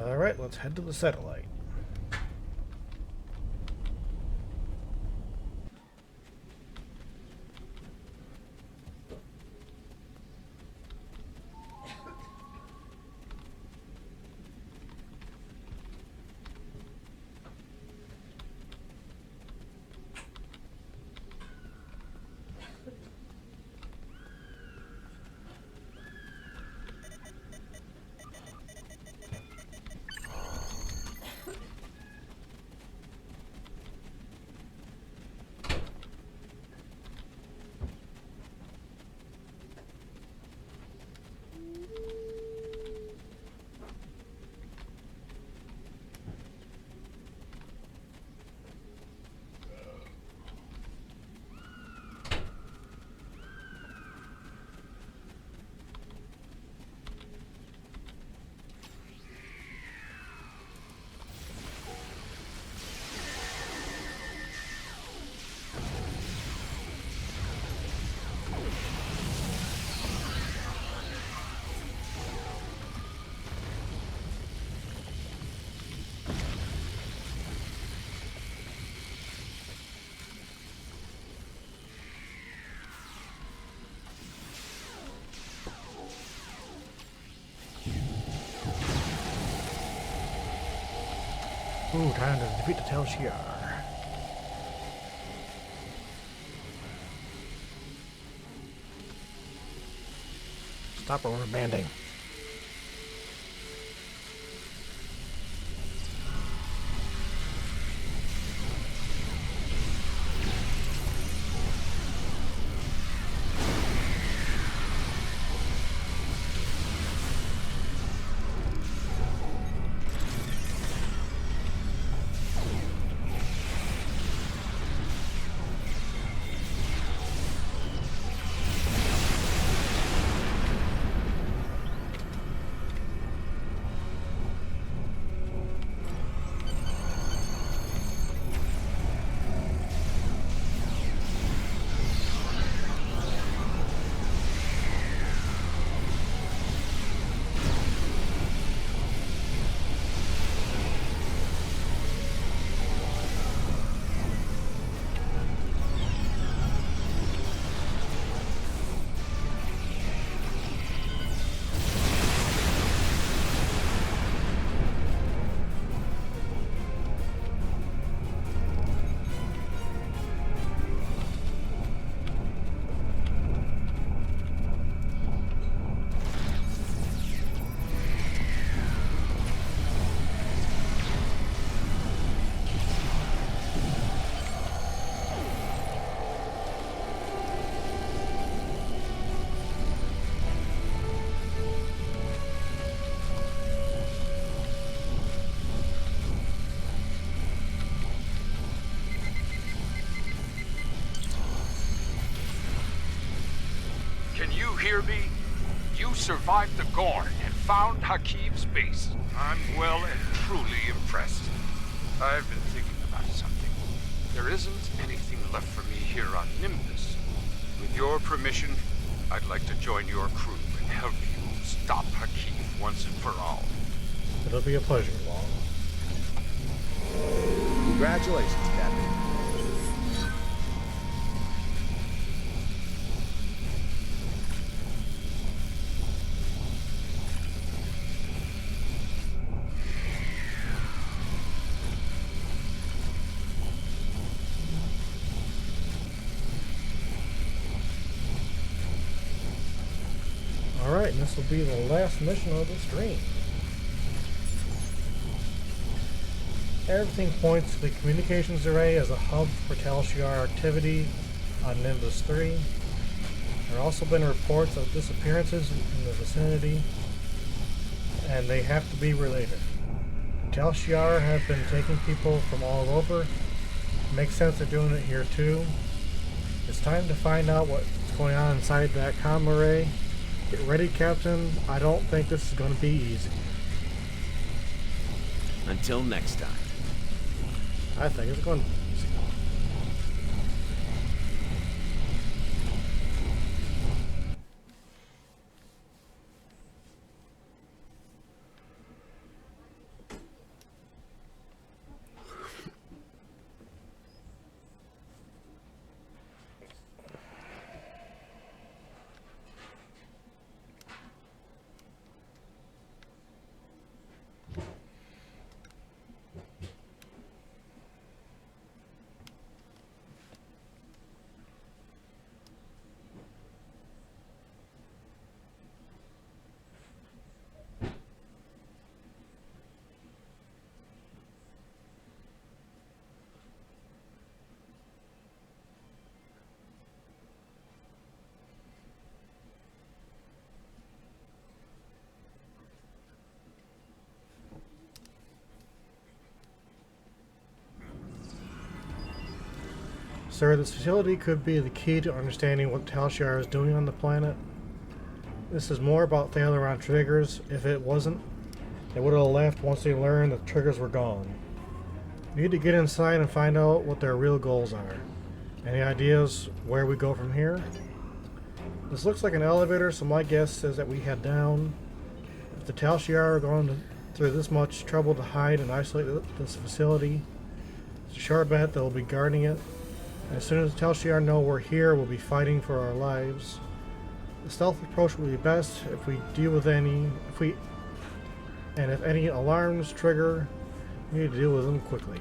Alright, let's head to the satellite. Ooh, time to defeat the Tel Shiar. Stop rubber banding. Can you hear me? You survived the Gorn and found Hakim's base. I'm well and truly impressed. I've been thinking about something. There isn't anything left for me here on Nimbus. With your permission, I'd like to join your crew and help you stop Hakim once and for all. It'll be a pleasure, Long. Congratulations, Captain. Alright, and this will be the last mission of the stream. Everything points to the communications array as a hub for Tel Shiar activity on Nimbus 3. There have also been reports of disappearances in the vicinity, and they have to be related. Tel Shiar have been taking people from all over. It makes sense they're doing it here too. It's time to find out what's going on inside that comm array. Get ready, Captain. I don't think this is going to be easy. Until next time. I think it's going to be easy. Sir, this facility could be the key to understanding what Tel Shiar is doing on the planet. This is more about Thalaron triggers. If it wasn't, they would have left once they learned the triggers were gone. We need to get inside and find out what their real goals are. Any ideas where we go from here? This looks like an elevator, so my guess is that we head down. If the Tel Shiar are going through this much trouble to hide and isolate this facility, it's a sure bet they'll be guarding it. And as soon as the Tel Shiar know we're here, we'll be fighting for our lives. The stealth approach will be best if we deal with if any alarms trigger, We need to deal with them quickly.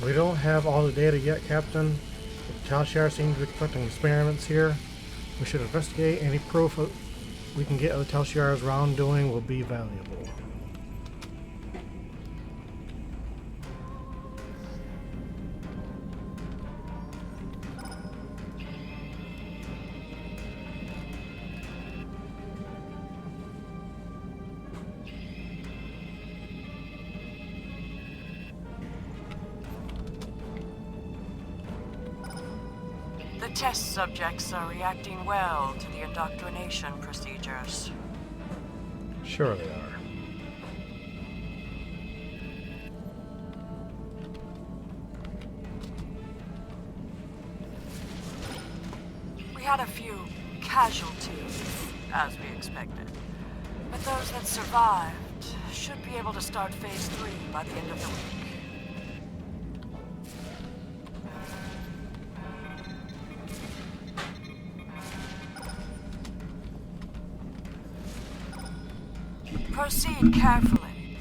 We don't have all the data yet, Captain. The Tal Shiar seem to be conducting experiments here. We should investigate. Any proof we can get of the Tal Shiar's wrongdoing will be valuable. The test subjects are reacting well to the indoctrination procedures. Sure they are. We had a few casualties, as we expected. But those that survived should be able to start Phase 3 by the end of the week. Proceed carefully.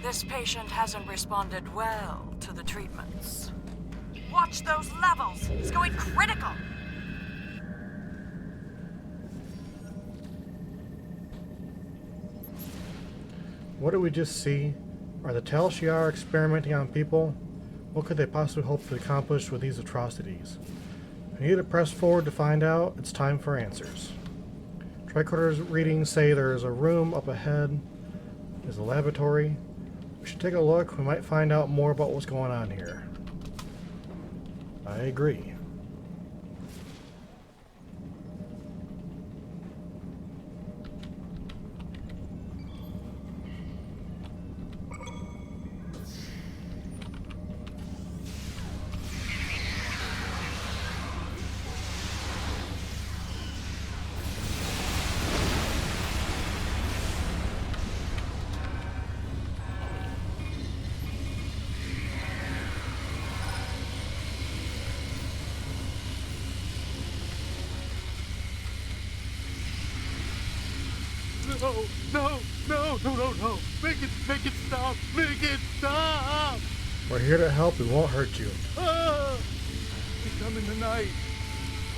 This patient hasn't responded well to the treatments. Watch those levels! He's going critical! What did we just see? Are the Tal Shiar experimenting on people? What could they possibly hope to accomplish with these atrocities? We need to press forward to find out. It's time for answers. Tricorder's readings say there's a room up ahead. There's a laboratory. We should take a look. We might find out more about what's going on here. I agree. No. Make it stop. Make it stop. We're here to help. We won't hurt you. He come in the night.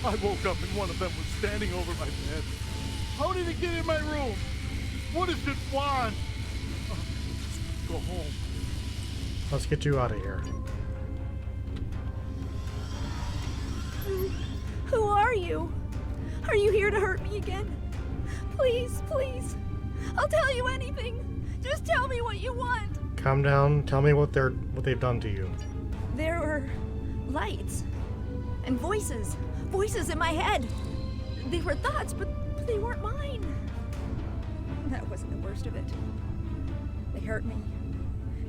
I woke up and one of them was standing over my bed. How did it get in my room? What does it want? Just go home. Let's get you out of here. Who are you? Are you here to hurt me again? Please. I'll tell you anything. Just tell me what you want. Calm down. Tell me what they've done to you. There were lights and voices in my head. They were thoughts, but they weren't mine. That wasn't the worst of it. They hurt me,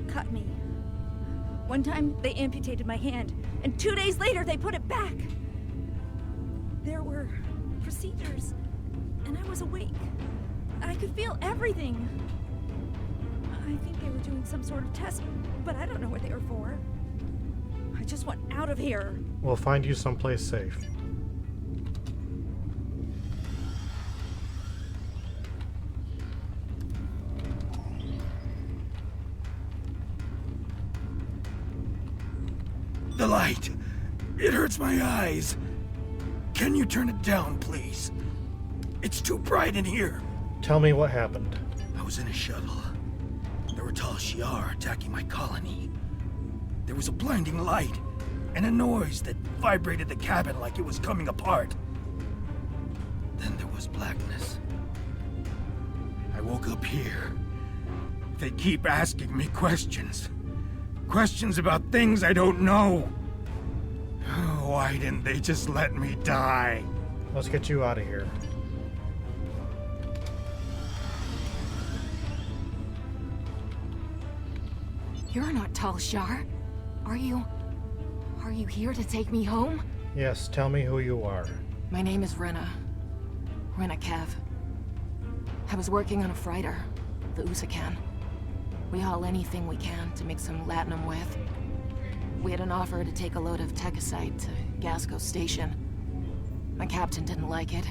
cut me. One time they amputated my hand, and 2 days later they put it back. There were procedures, and I was awake. I could feel everything. I think they were doing some sort of test, but I don't know what they were for. I just want out of here. We'll find you someplace safe. The light. It hurts my eyes. Can you turn it down, please? It's too bright in here. Tell me what happened. I was in a shuttle. There were Tal Shiar attacking my colony. There was a blinding light and a noise that vibrated the cabin like it was coming apart. Then there was blackness. I woke up here. They keep asking me questions. Questions about things I don't know. Why didn't they just let me die? Let's get you out of here. You're not Tal Shar, are you? Are you here to take me home? Yes, tell me who you are. My name is Rena. Rena Kev. I was working on a freighter, the Usakan. We haul anything we can to make some latinum with. We had an offer to take a load of techosite to Gasco Station. My captain didn't like it.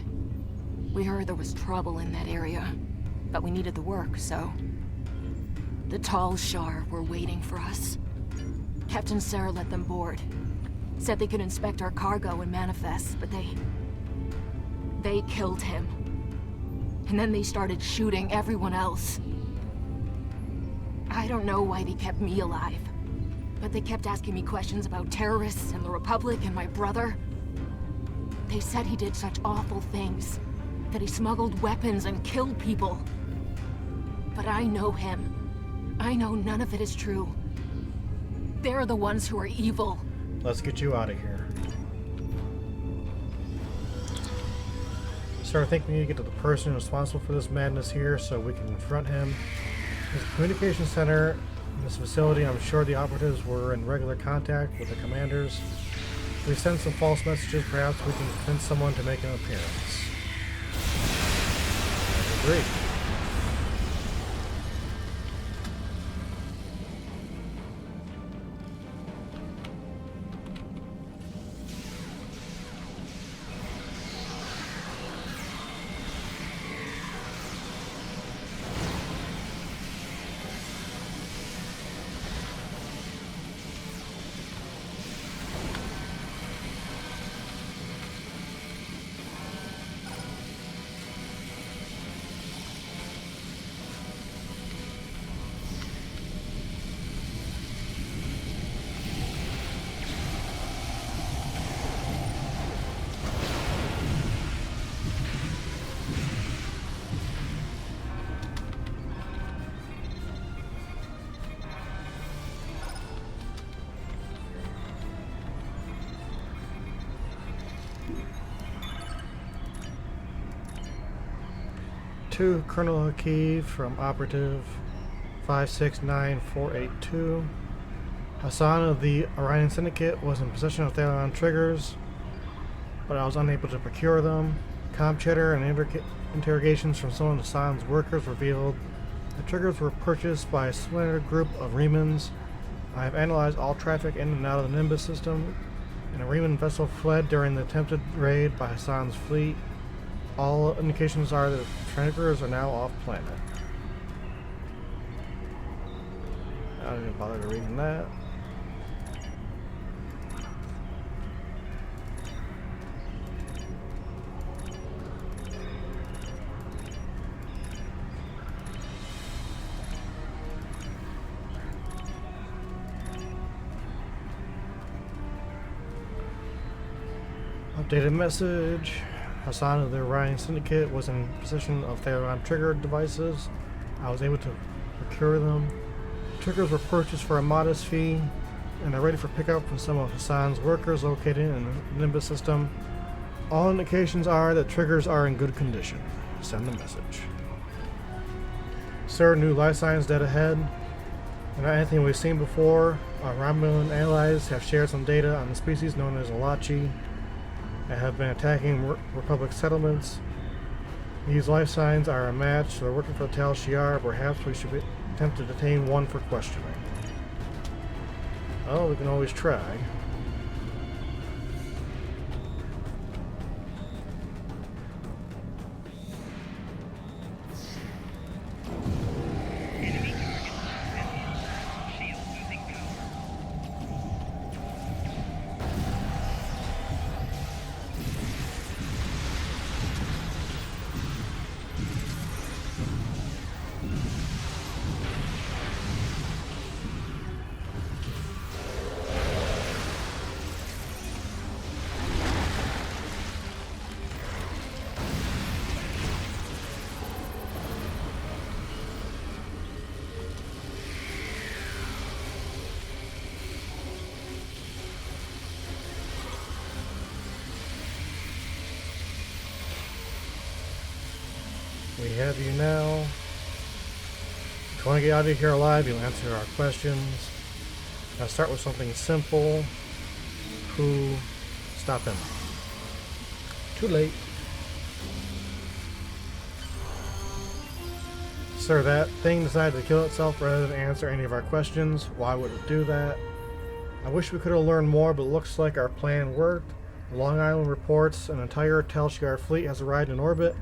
We heard there was trouble in that area, but we needed the work, so... The Tal Shar were waiting for us. Captain Sarah let them board. Said they could inspect our cargo and manifest, but they killed him. And then they started shooting everyone else. I don't know why they kept me alive, but they kept asking me questions about terrorists and the Republic and my brother. They said he did such awful things, that he smuggled weapons and killed people. But I know him. I know none of it is true. They're the ones who are evil. Let's get you out of here. Sir, I think we need to get to the person responsible for this madness here so we can confront him. There's a communication center in this facility. I'm sure the operatives were in regular contact with the commanders. If we send some false messages, perhaps we can convince someone to make an appearance. I agree. To Colonel Hakeem from Operative 569482. Hassan of the Orion Syndicate was in possession of Thalion triggers, but I was unable to procure them. Comp chatter and interrogations from some of Hassan's workers revealed the triggers were purchased by a splinter group of Remans. I have analyzed all traffic in and out of the Nimbus system, and a Reman vessel fled during the attempted raid by Hassan's fleet. All indications are that the triggers are now off planet. I don't even bother to reading that. Updated message. Hassan of the Orion Syndicate was in possession of Thalion trigger devices. I was able to procure them. The triggers were purchased for a modest fee, and they're ready for pickup from some of Hassan's workers located in the Nimbus system. All indications are that triggers are in good condition. Send the message. Sir, new life science dead ahead. And not anything we've seen before. Our Romulan allies have shared some data on the species known as Alachi and have been attacking Republic settlements. These life signs are a match, so they're working for the Tal Shiar. Perhaps we should attempt to detain one for questioning. Oh, we can always try. We have you now. If you want to get out of here alive, you'll answer our questions. I'll start with something simple. Who stopped him? Too late. Sir, that thing decided to kill itself rather than answer any of our questions. Why would it do that? I wish we could have learned more, but it looks like our plan worked. The Long Island reports an entire Tal Shiar fleet has arrived in orbit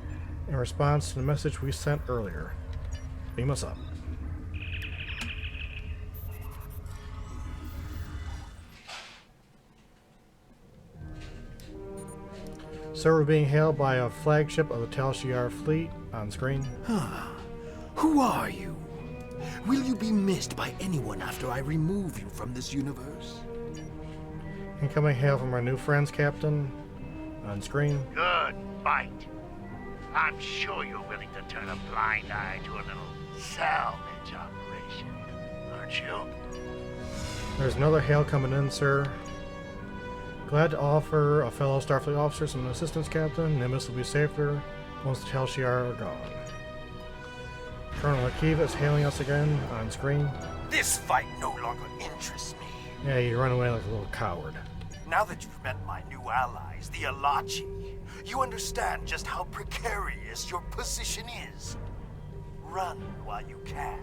in response to the message we sent earlier. Beam us up. Sir, we're being hailed by a flagship of the Tal Shiar fleet on screen. Who are you? Will you be missed by anyone after I remove you from this universe? Incoming hail from our new friends, Captain. On screen. Good fight. I'm sure you're willing to turn a blind eye to a little salvage operation, aren't you? There's another hail coming in, sir. Glad to offer a fellow Starfleet officer some assistance, Captain. Nimbus will be safer once the Tal Shiar are gone. Colonel Akiva is hailing us again on screen. This fight no longer interests me. Yeah, you run away like a little coward. Now that you've met my new allies, the Alachi, you understand just how precarious your position is. Run while you can.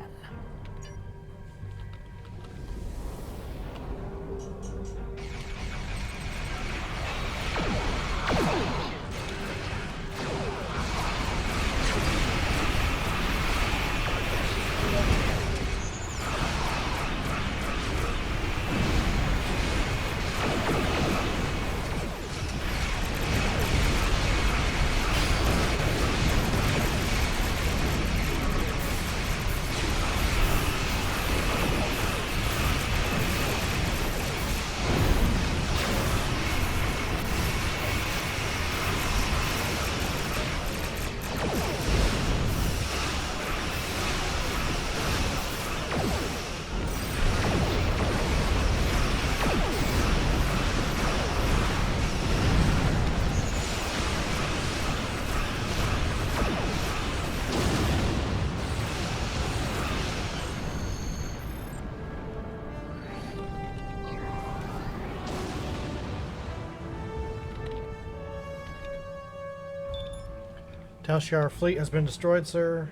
Tal Shiar fleet has been destroyed, sir.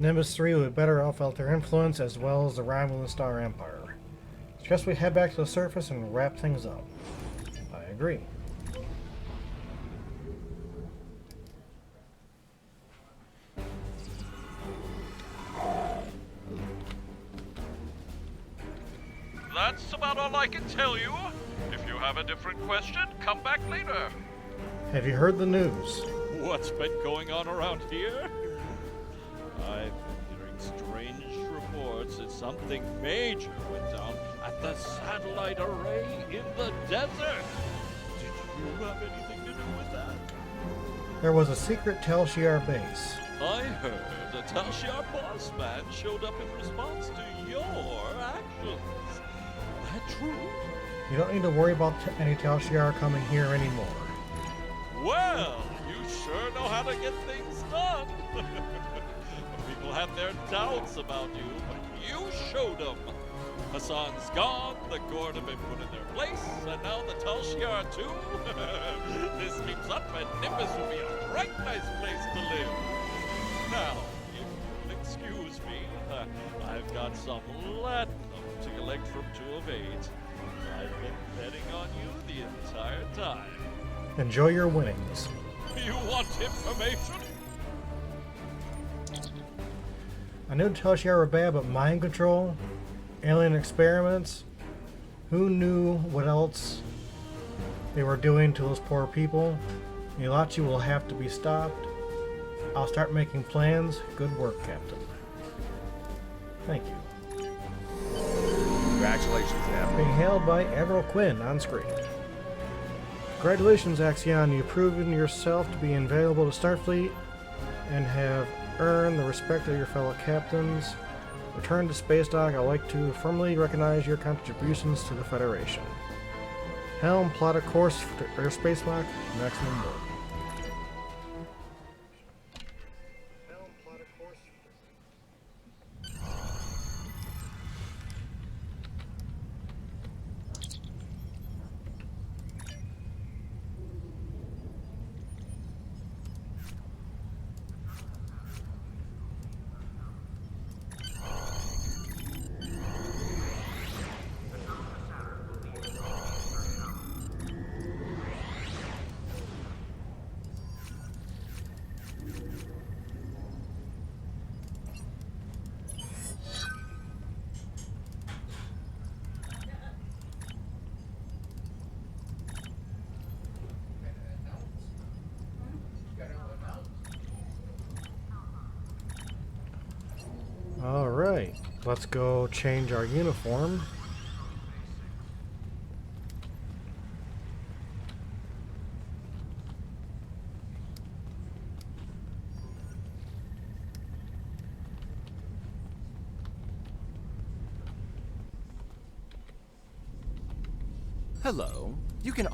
Nimbus 3 would better off felt their influence as well as the Romulan Star Empire. Suggest we head back to the surface and wrap things up. I agree. That's about all I can tell you. If you have a different question, come back later. Have you heard the news? What's been going on around here? I've been hearing strange reports that something major went down at the satellite array in the desert. Did you have anything to do with that? There was a secret Tal Shiar base. I heard a Tal Shiar boss man showed up in response to your actions. That true? You don't need to worry about any Tal Shiar coming here anymore. Well, you sure know how to get things done. People had their doubts about you, but you showed them. Hassan's gone, the Gord have been put in their place, and now the Tal Shiar too. This keeps up, and Nimbus will be a right nice place to live. Now, if you'll excuse me, I've got some latinum to collect from 2 of 8. I've been betting on you the entire time. Enjoy your winnings. You want information? I knew Tal Shiar were bad, but mind control, alien experiments, who knew what else they were doing to those poor people? Ilachi will have to be stopped. I'll start making plans. Good work, Captain. Thank you. Congratulations, Captain. Being hailed by Admiral Quinn on screen. Congratulations, Axion. You've proven yourself to be invaluable to Starfleet and have earned the respect of your fellow captains. Return to Space Dock. I'd like to formally recognize your contributions to the Federation. Helm, plot a course for your spacewalk. Maximum work. Alright, let's go change our uniform. Hello. You can...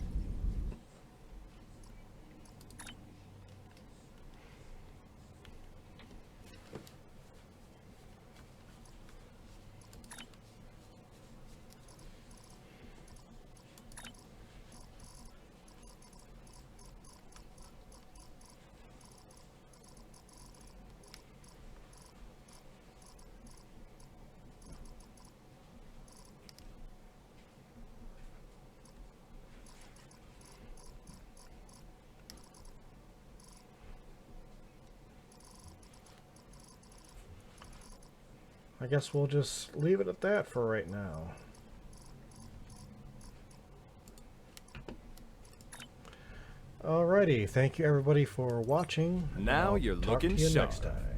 I guess we'll just leave it at that for right now. Alrighty, thank you everybody for watching. Now I'll you're talk looking to you sharp. next time.